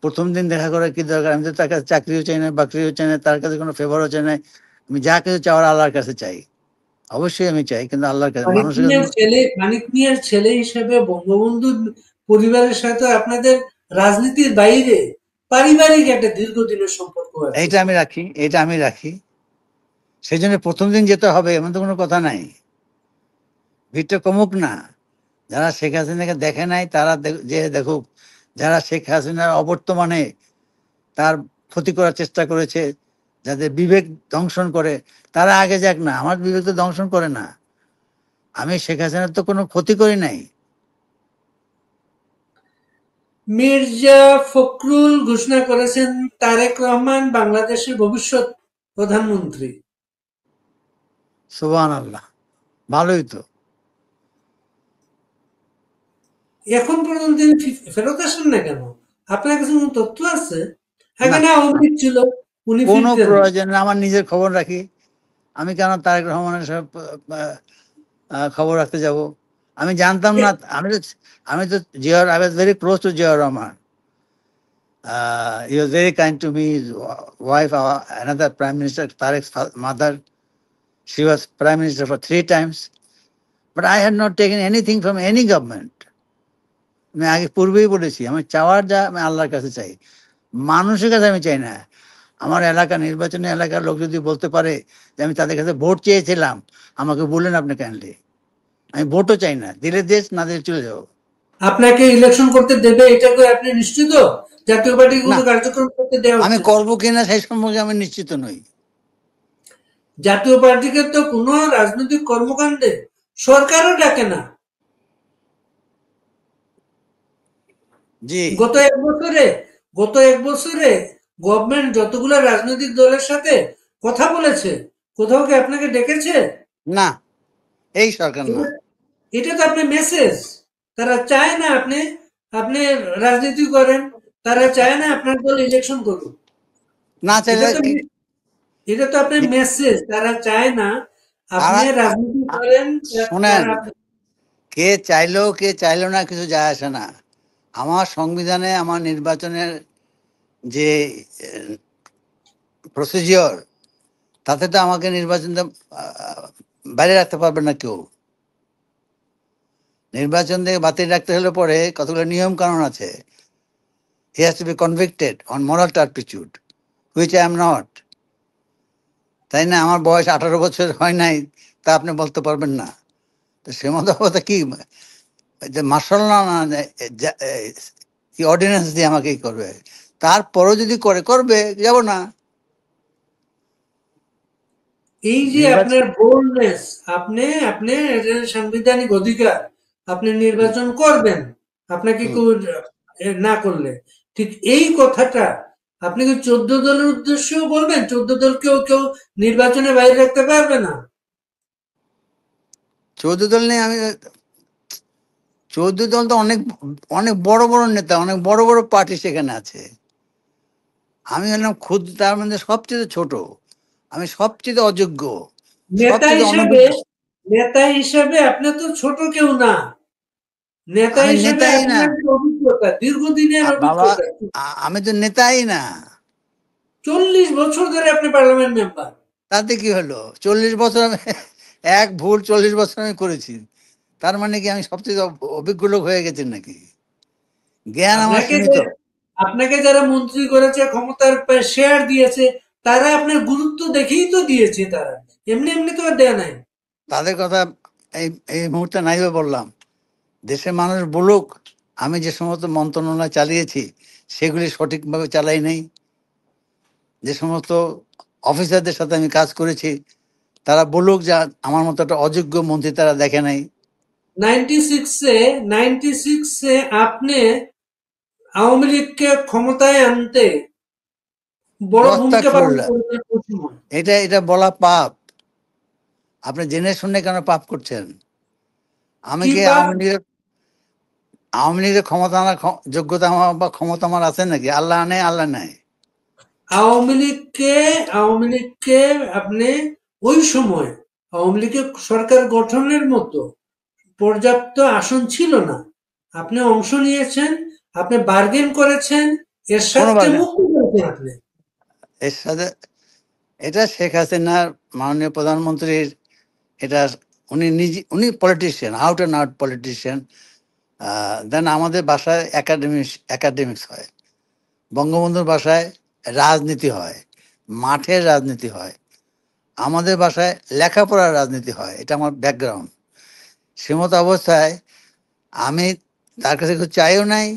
প্রথম দিন দেখা করার কি দরকার? আমি তো তার কাছে চাকরিও চাই না, বাকরিও চাই না, তার কাছে কোনো ফেভারও চাই না। আমি যা কিছু চাওয়ার আল্লাহর কাছে চাই, অবশ্যই আমি চাই, কিন্তু আল্লাহর কাছে, মানুষের কাছে। মানিক মিয়ার ছেলে হিসেবে বঙ্গবন্ধুর পরিবারের সাথে আপনাদের রাজনীতির বাইরে পারিবারিক একটা দীর্ঘদিনের সম্পর্ক আছে। এইটা আমি রাখি, এটা আমি রাখি। সেই জন্য প্রথম দিন যেতে হবে এমন তো কোনো কথা নাই। ভিড়টা কমুক না, যারা শেখ হাসিনাকে দেখে নাই তারা যে দেখুক, যারা শেখ হাসিনার অবর্তমানে তার ক্ষতি করার চেষ্টা করেছে, যাদের বিবেক দংশন করে, তারা আগে যাক না। আমার বিবেক তো দংশন করে না, আমি শেখ হাসিনার তো কোনো ক্ষতি করি নাই। মির্জা ফখরুল ঘোষণা করেছেন তারেক রহমান বাংলাদেশের ভবিষ্যৎ প্রধানমন্ত্রী। সুবহানাল্লাহ, ভালোই তো। এখন পর্যন্ত তিনি ফেরত আসেন না কেন? আপনার কাছে কোনো তথ্য আছে? আগে না, না আওয়ামী লীগ ছিল, উনি কোনো ফিরতেন। প্রয়োজন নেই, আমার নিজের খবর রাখি। আমি কেন তারেক রহমানের সব খবর রাখতে যাব? আমি জানতাম না। আমি তো Ziaur, I was very close two Ziaur Rahman. He was very kind to me. His wife, another Prime Minister, Tarek's mother, she was Prime Minister for 3 times. But I had not taken anything from any government. আমি আগে পূর্বেই বলেছি, আমি চাওয়ার যা আমি আল্লাহর কাছে চাই, মানুষের কাছে আমি চাই না। আমার এলাকা, নির্বাচনী এলাকার লোক যদি বলতে পারে যে আমি তাদের কাছে ভোট চেয়েছিলাম, আমাকে বললেন আপনি কাইন্ডলি। আমি ভোটও চাই না, দিলে দেশ, না দিলে চলে যাবো। আপনাকে ইলেকশন করতে দেবে এটা করে আপনি নিশ্চিত? জাতীয় পার্টি না, কোনো কার্যক্রম করতে দেওয়া আমি হচ্ছে? করবো কিনা সেই সম্পর্কে আমি নিশ্চিত নই। জাতীয় পার্টিকে তো কোনো রাজনৈতিক কর্মকাণ্ডে সরকারও ডাকে না। জি, গত এক বছরে গভর্নমেন্ট যতগুলো রাজনৈতিক দলের সাথে কথা বলেছে, কোথাও কি আপনাকে ডেকেছে? না, এই সরকার না। এটা এটা তো আপনার মেসেজ। তারা চায় না আপনি আপনি রাজনীতি করেন, তারা চায় না আপনার দল ইলেকশন করুক। না এটা চাইলে তো এটা তো আপনার মেসেজ। তারা চায় না আপনি তারা, রাজনীতি করেন। শোনেন, তারা কে চাইলো কে চাইলো না কিছু যায় আসে না। আমার সংবিধানে আমার নির্বাচনের যে প্রসিজিওর, তাতে তো আমাকে নির্বাচন বাইরে রাখতে পারবে না কেউ। নির্বাচন থেকে বাতিল রাখতে হলে পরে কতগুলো নিয়ম কানুন আছে। He has to B convicted on moral টার্পিটিউড, which I am not. তাই না? আমার বয়স 18 বছর হয় নাই, তা আপনি বলতে পারবেন না। তো সে মতো কথা কি, যে মার্শাল না, কি অর্ডিন্যান্স দিয়ে আমাকে ই করবে? তারপরও যদি করে, করবে, যাব না। এই যে নির্বাচন, আপনার বোল্ডনেস, আপনি আপনি এটা সাংবিধানিক অধিকার, আপনি নির্বাচন করবেন, আপনাকে কেউ না করলে। ঠিক এই কথাটা আপনি কি 14 দলের উদ্দেশ্যেও বলবেন? 14 দলকেও কেউ নির্বাচনে বাইরে রাখতে পারবে না? 14 দল নেই। আমি 14 দল তো অনেক, অনেক বড় বড় নেতা, অনেক বড় বড় পার্টি সেখানে আছে। আমি হলাম খুদ তার মধ্যে সবচেয়ে ছোট, আমি সবচেয়ে অযোগ্য, নেতা সবচেয়ে হিসেবে অনভিজ্ঞ। নেতা হিসেবে আপনি তো ছোট কেউ না। নেতা আমি হিসেবে নেতাই না আপনার যে অভিজ্ঞতা, দীর্ঘদিনের বাবা, অভিজ্ঞতা, আমি তো নেতাই না। 40 বছর ধরে আপনি পার্লামেন্ট মেম্বার। তাতে কি হলো? 40 বছর আমি এক ভুল 40 বছর আমি করেছি, তার মানে কি আমি সবচেয়ে অভিজ্ঞ লোক হয়ে গেছি নাকি? জ্ঞান আমার আপনাকে সীমিত। আপনাকে যারা মন্ত্রী করেছে, ক্ষমতার শেয়ার দিয়েছে, তারা আপনার গুরুত্ব দেখেই তো দিয়েছে। তারা এমনি এমনি তো আর দেয়া নাই। তাদের কথা এই এই মুহূর্তে নাইবে বললাম। দেশের মানুষ বলুক আমি যে সমস্ত মন্ত্রণালয় চালিয়েছি সেগুলি সঠিকভাবে চালাই নাই। যে সমস্ত অফিসারদের সাথে আমি কাজ করেছি তারা বলুক যে আমার মতো একটা অযোগ্য মন্ত্রী তারা দেখে নাই। 96-এ আপনি আওয়ামী লীগকে ক্ষমতায় আনতে বড় ভূমিকা পালন আস্তাগফিরুল্লাহ, করেছেন ওই সময়। এটা এটা বলা পাপ। আপনি জেনে শুনে কেন পাপ করছেন? আমি কি কি পাপ? আওয়ামী লীগের ক্ষমতা আনার যোগ্যতা আমার বা ক্ষমতা আমার আছে নাকি? আল্লাহ নেই, আল্লাহ নাই। আওয়ামী লীগকে আপনি ওই সময় আওয়ামী লীগের সরকার গঠনের মতো পর্যাপ্ত আসন ছিল না। আপনি অংশ নিয়েছেন, আপনি বার্গেন করেছেন, কোনো এরশাদকে বার্গেন, মুক্ত করেছেন আপনি। এর সাথে এটা শেখ হাসিনার মাননীয় প্রধানমন্ত্রীর, এটা উনি politician, out and out politician. Then আমাদের বাসায় একাডেমিক্স হয়, বঙ্গবন্ধুর বাসায় রাজনীতি হয়, মাঠের রাজনীতি হয়, আমাদের বাসায় লেখাপড়ার রাজনীতি হয়। এটা আমার ব্যাকগ্রাউন্ড। সেমতো অবস্থায় আমি তার কাছে কিছু চাইও নাই।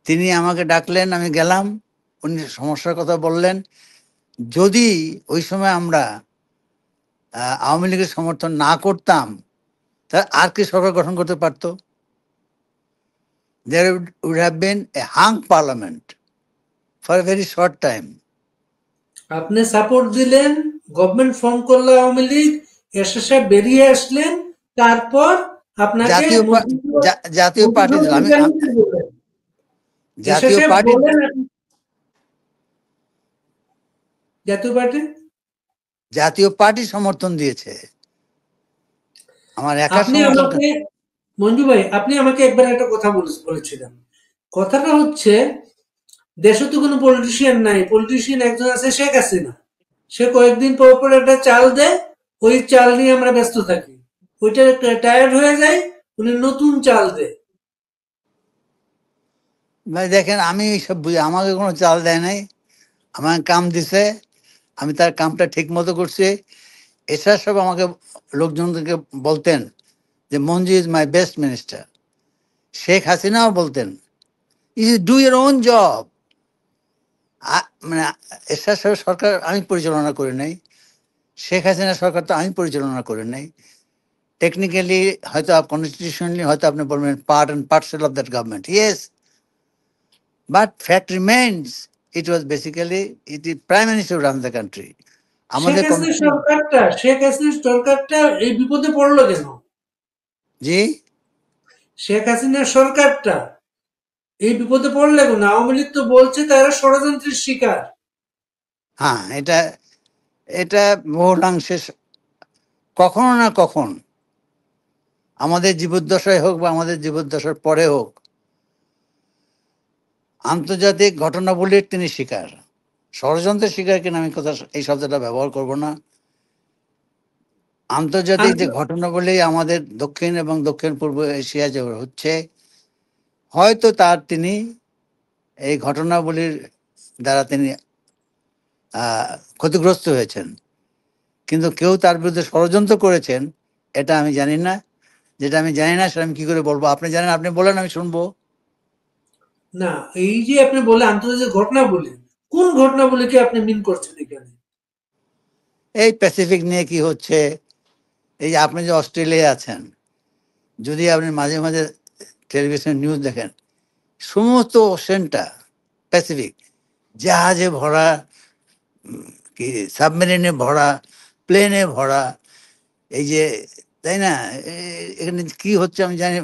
তিনি আমাকে ডাকলেন, আমি গেলাম, উনি সমস্যার কথা বললেন। যদি ওই সময় আমরা আওয়ামী লীগের সমর্থন না করতাম, তাহলে আর কি সরকার গঠন করতে পারতো? There would have been a hung parliament for a very short time. আপনি সাপোর্ট দিলেন, গভর্নমেন্ট ফর্ম করলো আওয়ামী লীগ, এরশাদ বেরিয়ে আসলেন, তারপর আপনাকে জাতীয় পার্টি দিল। আমি জাতীয় এরশাদ পার্টি বললেন জাতীয় পার্টি সমর্থন দিয়েছে, আমার একার আপনি সমর্থন। আমাকে, মঞ্জু ভাই, আপনি আমাকে একবার একটা কথা বলেছিলেন। কথাটা হচ্ছে, দেশে তো কোনো পলিটিশিয়ান নাই, পলিটিশিয়ান একজন আছে, শেখ হাসিনা। সে কয়েকদিন পর পর একটা চাল দেয়, ওই চাল নিয়ে আমরা ব্যস্ত থাকি। ওইটা টায়ার্ড হয়ে যায়, উনি নতুন চাল দেয়। ভাই দেখেন, আমি এইসব বুঝি, আমাকে কোনো চাল দেয় নাই, আমাকে কাম দিছে, আমি তার কামটা ঠিক মতো করছি। এছাড়া সব আমাকে লোকজনকে বলতেন যে Manju is my best minister. Sheikh হাসিনাও বলতেন you do your own job. মানে এরশাদ সাহেব সরকার আমি পরিচালনা করি নাই, শেখ হাসিনা সরকার তো আমি পরিচালনা করি নাই। টেকনিক্যালি হয়তো কনস্টিটিউশনালি হয়তো আপনি বলবেন part and parcel of that government, yes, but fact remains it was basically it is prime minister run the country. আমাদের শেখ হাসিনার সরকারটা এই বিপদে পড়লো কেন? জি, শেখ হাসিনার সরকারটা এই বিপদে পড়লে কেন? আওয়ামী লীগ তো বলছে তারা ষড়যন্ত্রের শিকার। হ্যাঁ, এটা এটা বহুলাংশে কখনো না কখন আমাদের জীবদ্দশায় হোক বা আমাদের জীবদ্দশার পরে হোক, আন্তর্জাতিক ঘটনাবলীর তিনি শিকার। ষড়যন্ত্রের শিকার কিনা আমি কথা এই শব্দটা ব্যবহার করব না। আন্তর্জাতিক যে ঘটনাবলী আমাদের দক্ষিণ এবং দক্ষিণ পূর্ব এশিয়া যে হচ্ছে, হয়তো তিনি এই ঘটনাবলীর দ্বারা তিনি ক্ষতিগ্রস্ত হয়েছেন, কিন্তু কেউ তার বিরুদ্ধে ষড়যন্ত্র করেছেন এটা আমি জানি না। যেটা আমি জানি না সেটা আমি কি করে বলবো? আপনি জানেন, আপনি বলেন, আমি শুনবো। না, এই যে আপনি বলে আন্তর্জাতিক ঘটনা বলে, কোন ঘটনাবলীকে আপনি মিন করছেন এখানে? এই প্যাসিফিক নিয়ে কি হচ্ছে, এই যে আপনি যে অস্ট্রেলিয়া আছেন, যদি আপনি মাঝে মাঝে টেলিভিশন নিউজ দেখেন, সমস্ত ওশেনটা প্যাসিফিক জাহাজে ভরা, কি সাবমেরিনে ভরা, প্লেনে ভরা, এই যে, তাই না? এখানে কি হচ্ছে আমি জানি,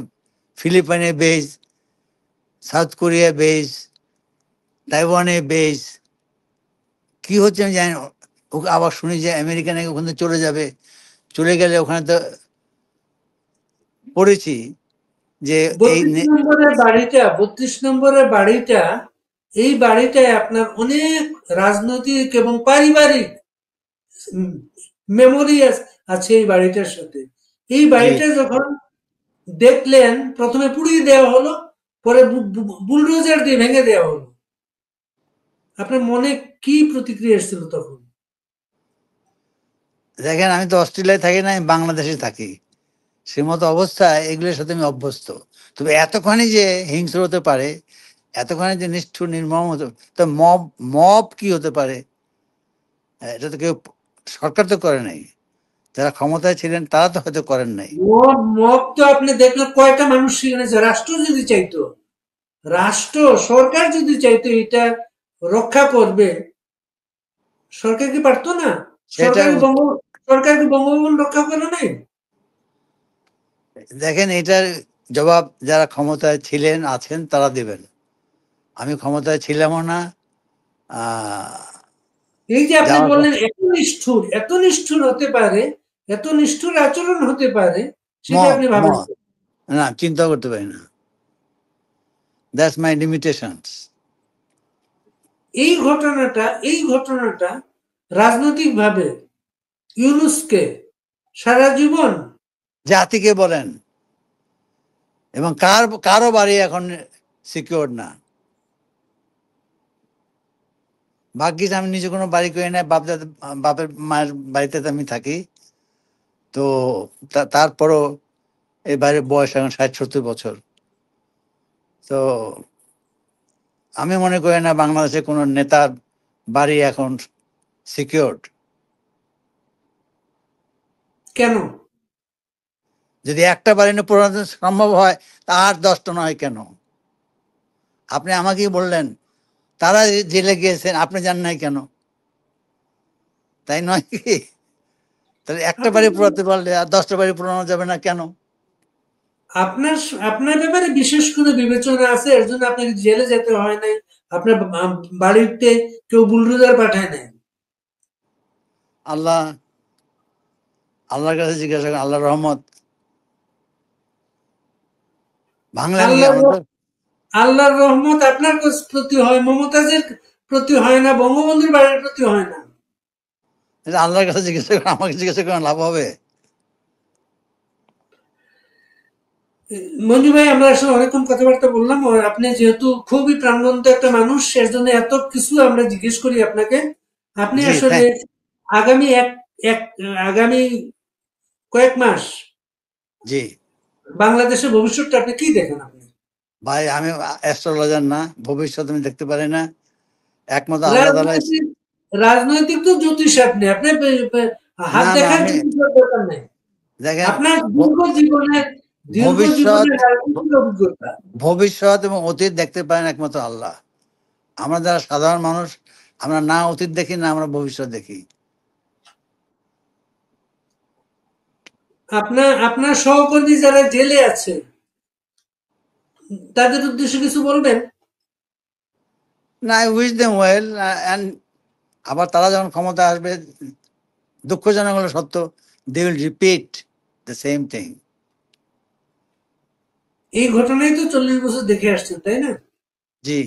ফিলিপাইনে বেস, সাউথ কোরিয়া বেস, তাইওয়ানে বেস, কি হচ্ছে আমি জানি না। ওকে আবার শুনি যে আমেরিকা নাকি ওখানে চলে যাবে, চলে গেলে ওখানে তো পড়েছি যে এই 32 নম্বরের বাড়িটা, এই বাড়িটায় আপনার অনেক রাজনৈতিক এবং পারিবারিক মেমোরি আছে এই বাড়িটার সাথে। এই জি, বাড়িটা যখন দেখলেন, প্রথমে পুড়িয়ে দেওয়া হলো, পরে বুলডোজার দিয়ে ভেঙে দেওয়া হলো। আপনার মনে কি প্রতিক্রিয়া এসেছিল তখন? দেখেন, আমি তো অস্ট্রেলিয়ায় থাকি না, আমি বাংলাদেশে থাকি। সে মতো অবস্থায় এগুলোর সাথে আমি অভ্যস্ত। তবে এতখানি যে হিংস্র হতে পারে, এতখানি যে নিষ্ঠুর নির্মম হতে, তো মব মব কি হতে পারে? এটা তো কেউ, সরকার তো করে নাই, যারা ক্ষমতায় ছিলেন তারা তো হয়তো করেন নাই। মব মব তো আপনি দেখলেন কয়টা মানুষ সেখানে, রাষ্ট্র যদি চাইতো, রাষ্ট্র সরকার যদি চাইতো এটা রক্ষা করবে, সরকার কি পারতো না? সেটা সরকার সরকার কি বঙ্গভবন রক্ষা করে নাই? দেখেন, এটার জবাব যারা ক্ষমতায় ছিলেন আছেন তারা দেবেন। আমি ক্ষমতায় ছিলামও না। এই যে আপনি যাওয়ার পর বললেন এত নিষ্ঠুর হতে পারে, এত নিষ্ঠুর আচরণ হতে পারে, ম সেটা আপনি ম ভাবেন। না, চিন্তা করতে পারি না। That's my limitations. এই ঘটনাটা রাজনৈতিকভাবে ইউনূসকে সারা জীবন জাতিকে বলেন, এবং কারো বাড়ি এখন সিকিউর না। ভাগ্যিস আমি নিজে কোনো বাড়ি করে নাই, বাপের মায়ের বাড়িতে তো আমি থাকি। তো তারপরও এই বাড়ির বয়স এখন 60-70 বছর। তো আমি মনে করি না বাংলাদেশে কোনো নেতার বাড়ি এখন সিকিউরড। কেন? যদি একটা বাড়ি নিয়ে পুরানো সম্ভব হয়, তা আর 10টা নয় কেন? আপনি আমাকেই বললেন তারা জেলে গিয়েছেন, আপনি জান নাই কেন? তাই নয় কি? তাহলে একটা আপনি বাড়ি পুরাতে পারলে আর 10টা বাড়ি পুরানো যাবে না কেন? আপনার আপনার ব্যাপারে বিশেষ করে বিবেচনা আছে, এর জন্য আপনাকে জেলে যেতে হয় নাই। আপনার বাড়িতে কেউ বুলডোজার পাঠায় নাই। আল্লাহ আল্লাহর কাছে জিজ্ঞাসা করেন, আল্লাহর রহমত ভাঙলেন কি? আল্লাহর আমাদের আল্লাহর রহমত আপনার প্রতি হয়, মমতাজের প্রতি হয় না, বঙ্গবন্ধুর বাড়ির প্রতি হয় না। এটা আল্লাহর কাছে জিজ্ঞাসা করেন, আমাকে জিজ্ঞাসা করেন লাভ হবে? মঞ্জু ভাই, আমরা আসলে অনেকক্ষণ কথাবার্তা বললাম, আর আপনি যেহেতু খুবই প্রাণবন্ত একটা মানুষ, এর জন্য এত কিছু আমরা জিজ্ঞেস করি আপনাকে। আপনি জি, আসলে থ্যাংক আগামী এক এক আগামী কয়েক মাস জি বাংলাদেশের ভবিষ্যৎটা আপনি কি দেখেন আপনি? ভাই, আমি অ্যাস্ট্রোলজার না, ভবিষ্যৎ আমি দেখতে পারি না। একমাত্র আল্লাহ তাআলা। রাজনৈতিক রাজনৈতিক তো জ্যোতিষ, আপনি আপনি হাত না না, দেখার আমি জ্যোতিষের দরকার নেই। দেখেন, আপনার ভবিষ্যৎ দীর্ঘ জীবনের রাজনীতির অভিজ্ঞতা। ভবিষ্যৎ এবং অতীত দেখতে পারেন একমাত্র আল্লাহ। আমরা যারা সাধারণ মানুষ, আমরা না অতীত দেখি, না আমরা ভবিষ্যৎ দেখি। আপনার সহকর্মী যারা জেলে আছে, তাদের উদ্দেশ্যে কিছু বলবেন? না, I wish them well. And আবার তারা যখন ক্ষমতা আসবে, দুঃখজনক হলো সত্য, they will repeat the same thing. এই ঘটনাই তো 40 বছর দেখে আসছেন, তাই না? জি।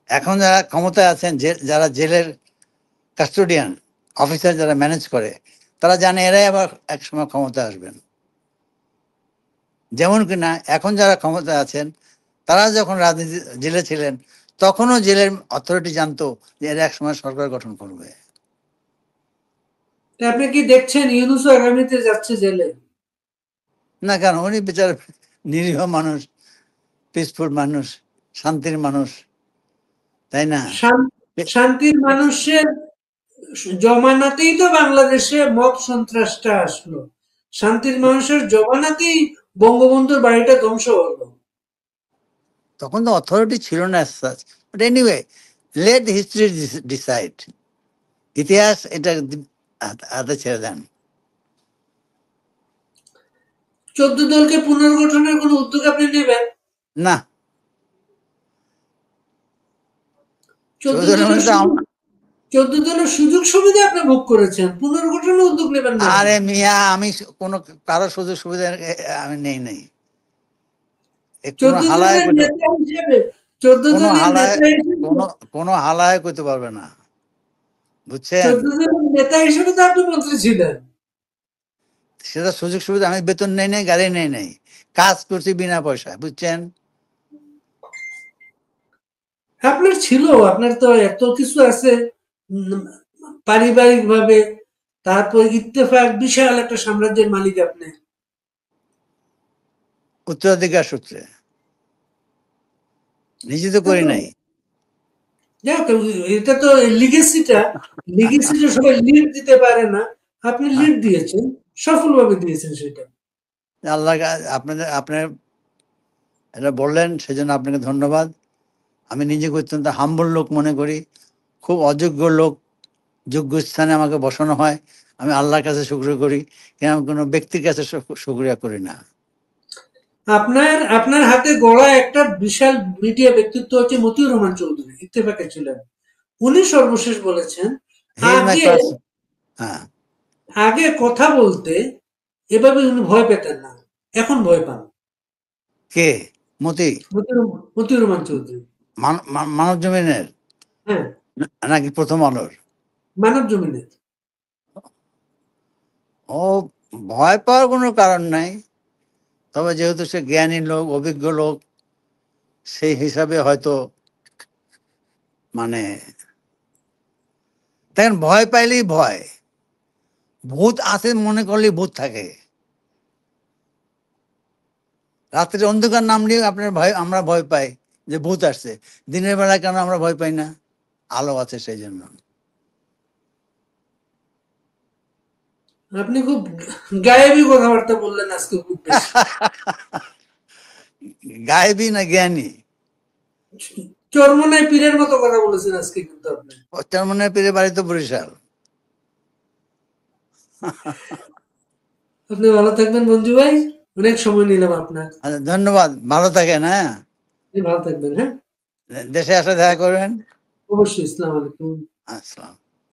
এখন যারা ক্ষমতায় আছেন, যারা জেলের কাস্টোডিয়ান অফিসার, যারা ম্যানেজ করে, তারা জানে এরাই আবার একসময় ক্ষমতায় আসবেন। যেমন কিনা এখন যারা ক্ষমতায় আছেন, তারা যখন রাজনীতি জেলে ছিলেন, তখনও জেলের অথরিটি জানতো যে এরা একসময় সরকার গঠন করবে। তা আপনি কি দেখছেন ইউনূসও আগামীতে যাচ্ছে জেলে? না কেন? উনি বিচার নিরীহ মানুষ, পিসফুল মানুষ, শান্তির মানুষ, তাই না? শান্তির মানুষের জমানাতেই তো বাংলাদেশে মব সন্ত্রাসটা আসলো। শান্তির মানুষের জমানাতেই বঙ্গবন্ধুর বাড়িটা ধ্বংস হলো। তখন তো অথরিটি ছিল না as such. But anyway, let history decide. ইতিহাস এটা হাতে ছেড়ে দেন। 14 দলকে পুনর্গঠনের কোন উদ্যোগ আপনি নেবেন? না, 14 চৌধুরী দলের তো সুযোগ 14 দলের সুযোগ সুবিধা আপনি ভোগ করেছেন, পুনর্গঠনের উদ্যোগ নেবেন না আপনি? আরে মিয়া, আমি কোনো কারো সুযোগ সুবিধা আমি নেই। কোনো 14 হালায় দলের করতে, নেতা হিসেবে 14 কোনো দলের হালায় নেতা হিসেবে কোনো হালায় করতে পারবে না, বুঝছেন? 14 দলের নেতা হিসেবে তো আপনি মন্ত্রী ছিলেন। সেটা সুযোগ সুবিধা, আমি বেতন নেই, গাড়ি নেই, কাজ করছি বিনা পয়সায়, বুঝছেন? আপনার ছিল, আপনার তো এত কিছু আছে, পারিবারিক ভাবে। তারপর ইত্তেফাক, বিশাল একটা সাম্রাজ্যের মালিক আপনি। উত্তরাধিকার সূত্রে, নিজে তো তা করি তো নাই। যাক, এটা তো লিগেসিটা সবাই লিড দিতে পারে না। আপনি লিড দিয়েছেন, সফলভাবে দিয়েছেন সেটা। আল্লাহ, আপনার এটা বললেন, সেজন্য আপনাকে ধন্যবাদ। আমি নিজেকে অত্যন্ত হাম্বল লোক মনে করি, খুব অযোগ্য লোক, যোগ্য স্থানে আমাকে বসানো হয়, আমি আল্লাহর কাছে শুকরিয়া করি, কিন্তু আমি কোনো ব্যক্তির কাছে শুকরিয়া করি না। আপনার আপনার হাতে গড়া একটা বিশাল মিডিয়া ব্যক্তিত্ব হচ্ছে মতিউর রহমান চৌধুরী, ইত্তেফাকে ছিলেন। উনি সর্বশেষ বলেছেন হি ইজ মাই আগে পার্সন। হ্যাঁ, আগে কথা বলতে এভাবে উনি ভয় পেতেন না, এখন ভয় পান। কে? মতি? মতিউর রহমান চৌধুরী। মানব জমিনের হ্যাঁ, নাকি প্রথম আলোর? মানব জমিনের। ও, ভয় পাওয়ার কোনো কারণ নাই, তবে যেহেতু সে জ্ঞানী লোক, অভিজ্ঞ লোক, সেই হিসাবে হয়তো মানে দেখেন, ভয় পাইলেই ভয়, ভূত আছে মনে করলেই ভূত থাকে। রাত্রে অন্ধকার নামলেও আপনার ভয়, আমরা ভয় পাই যে ভূত আসছে। দিনের বেলা কেন আমরা ভয় পাই না? আলো আছে সেই জন্য। আপনি খুব গায়েবী কথাবার্তা বললেন আজকে খুব বেশি। গায়েবী না জ্ঞানী? চরমনায় পীরের মতো কথা বলেছেন আজকে কিন্তু আপনি। চরমনের পীরের বাড়ি তো বরিশাল। আপনি ভালো থাকবেন মঞ্জু ভাই, অনেক সময় নিলাম আপনার। আচ্ছা, ধন্যবাদ, ভালো থাকেন। হ্যাঁ, আপনি ভালো থাকবেন, হ্যাঁ। দেশে আসলে দেখা করবেন। অবশ্যই। ইসলাম আলাইকুম। আসসালাম।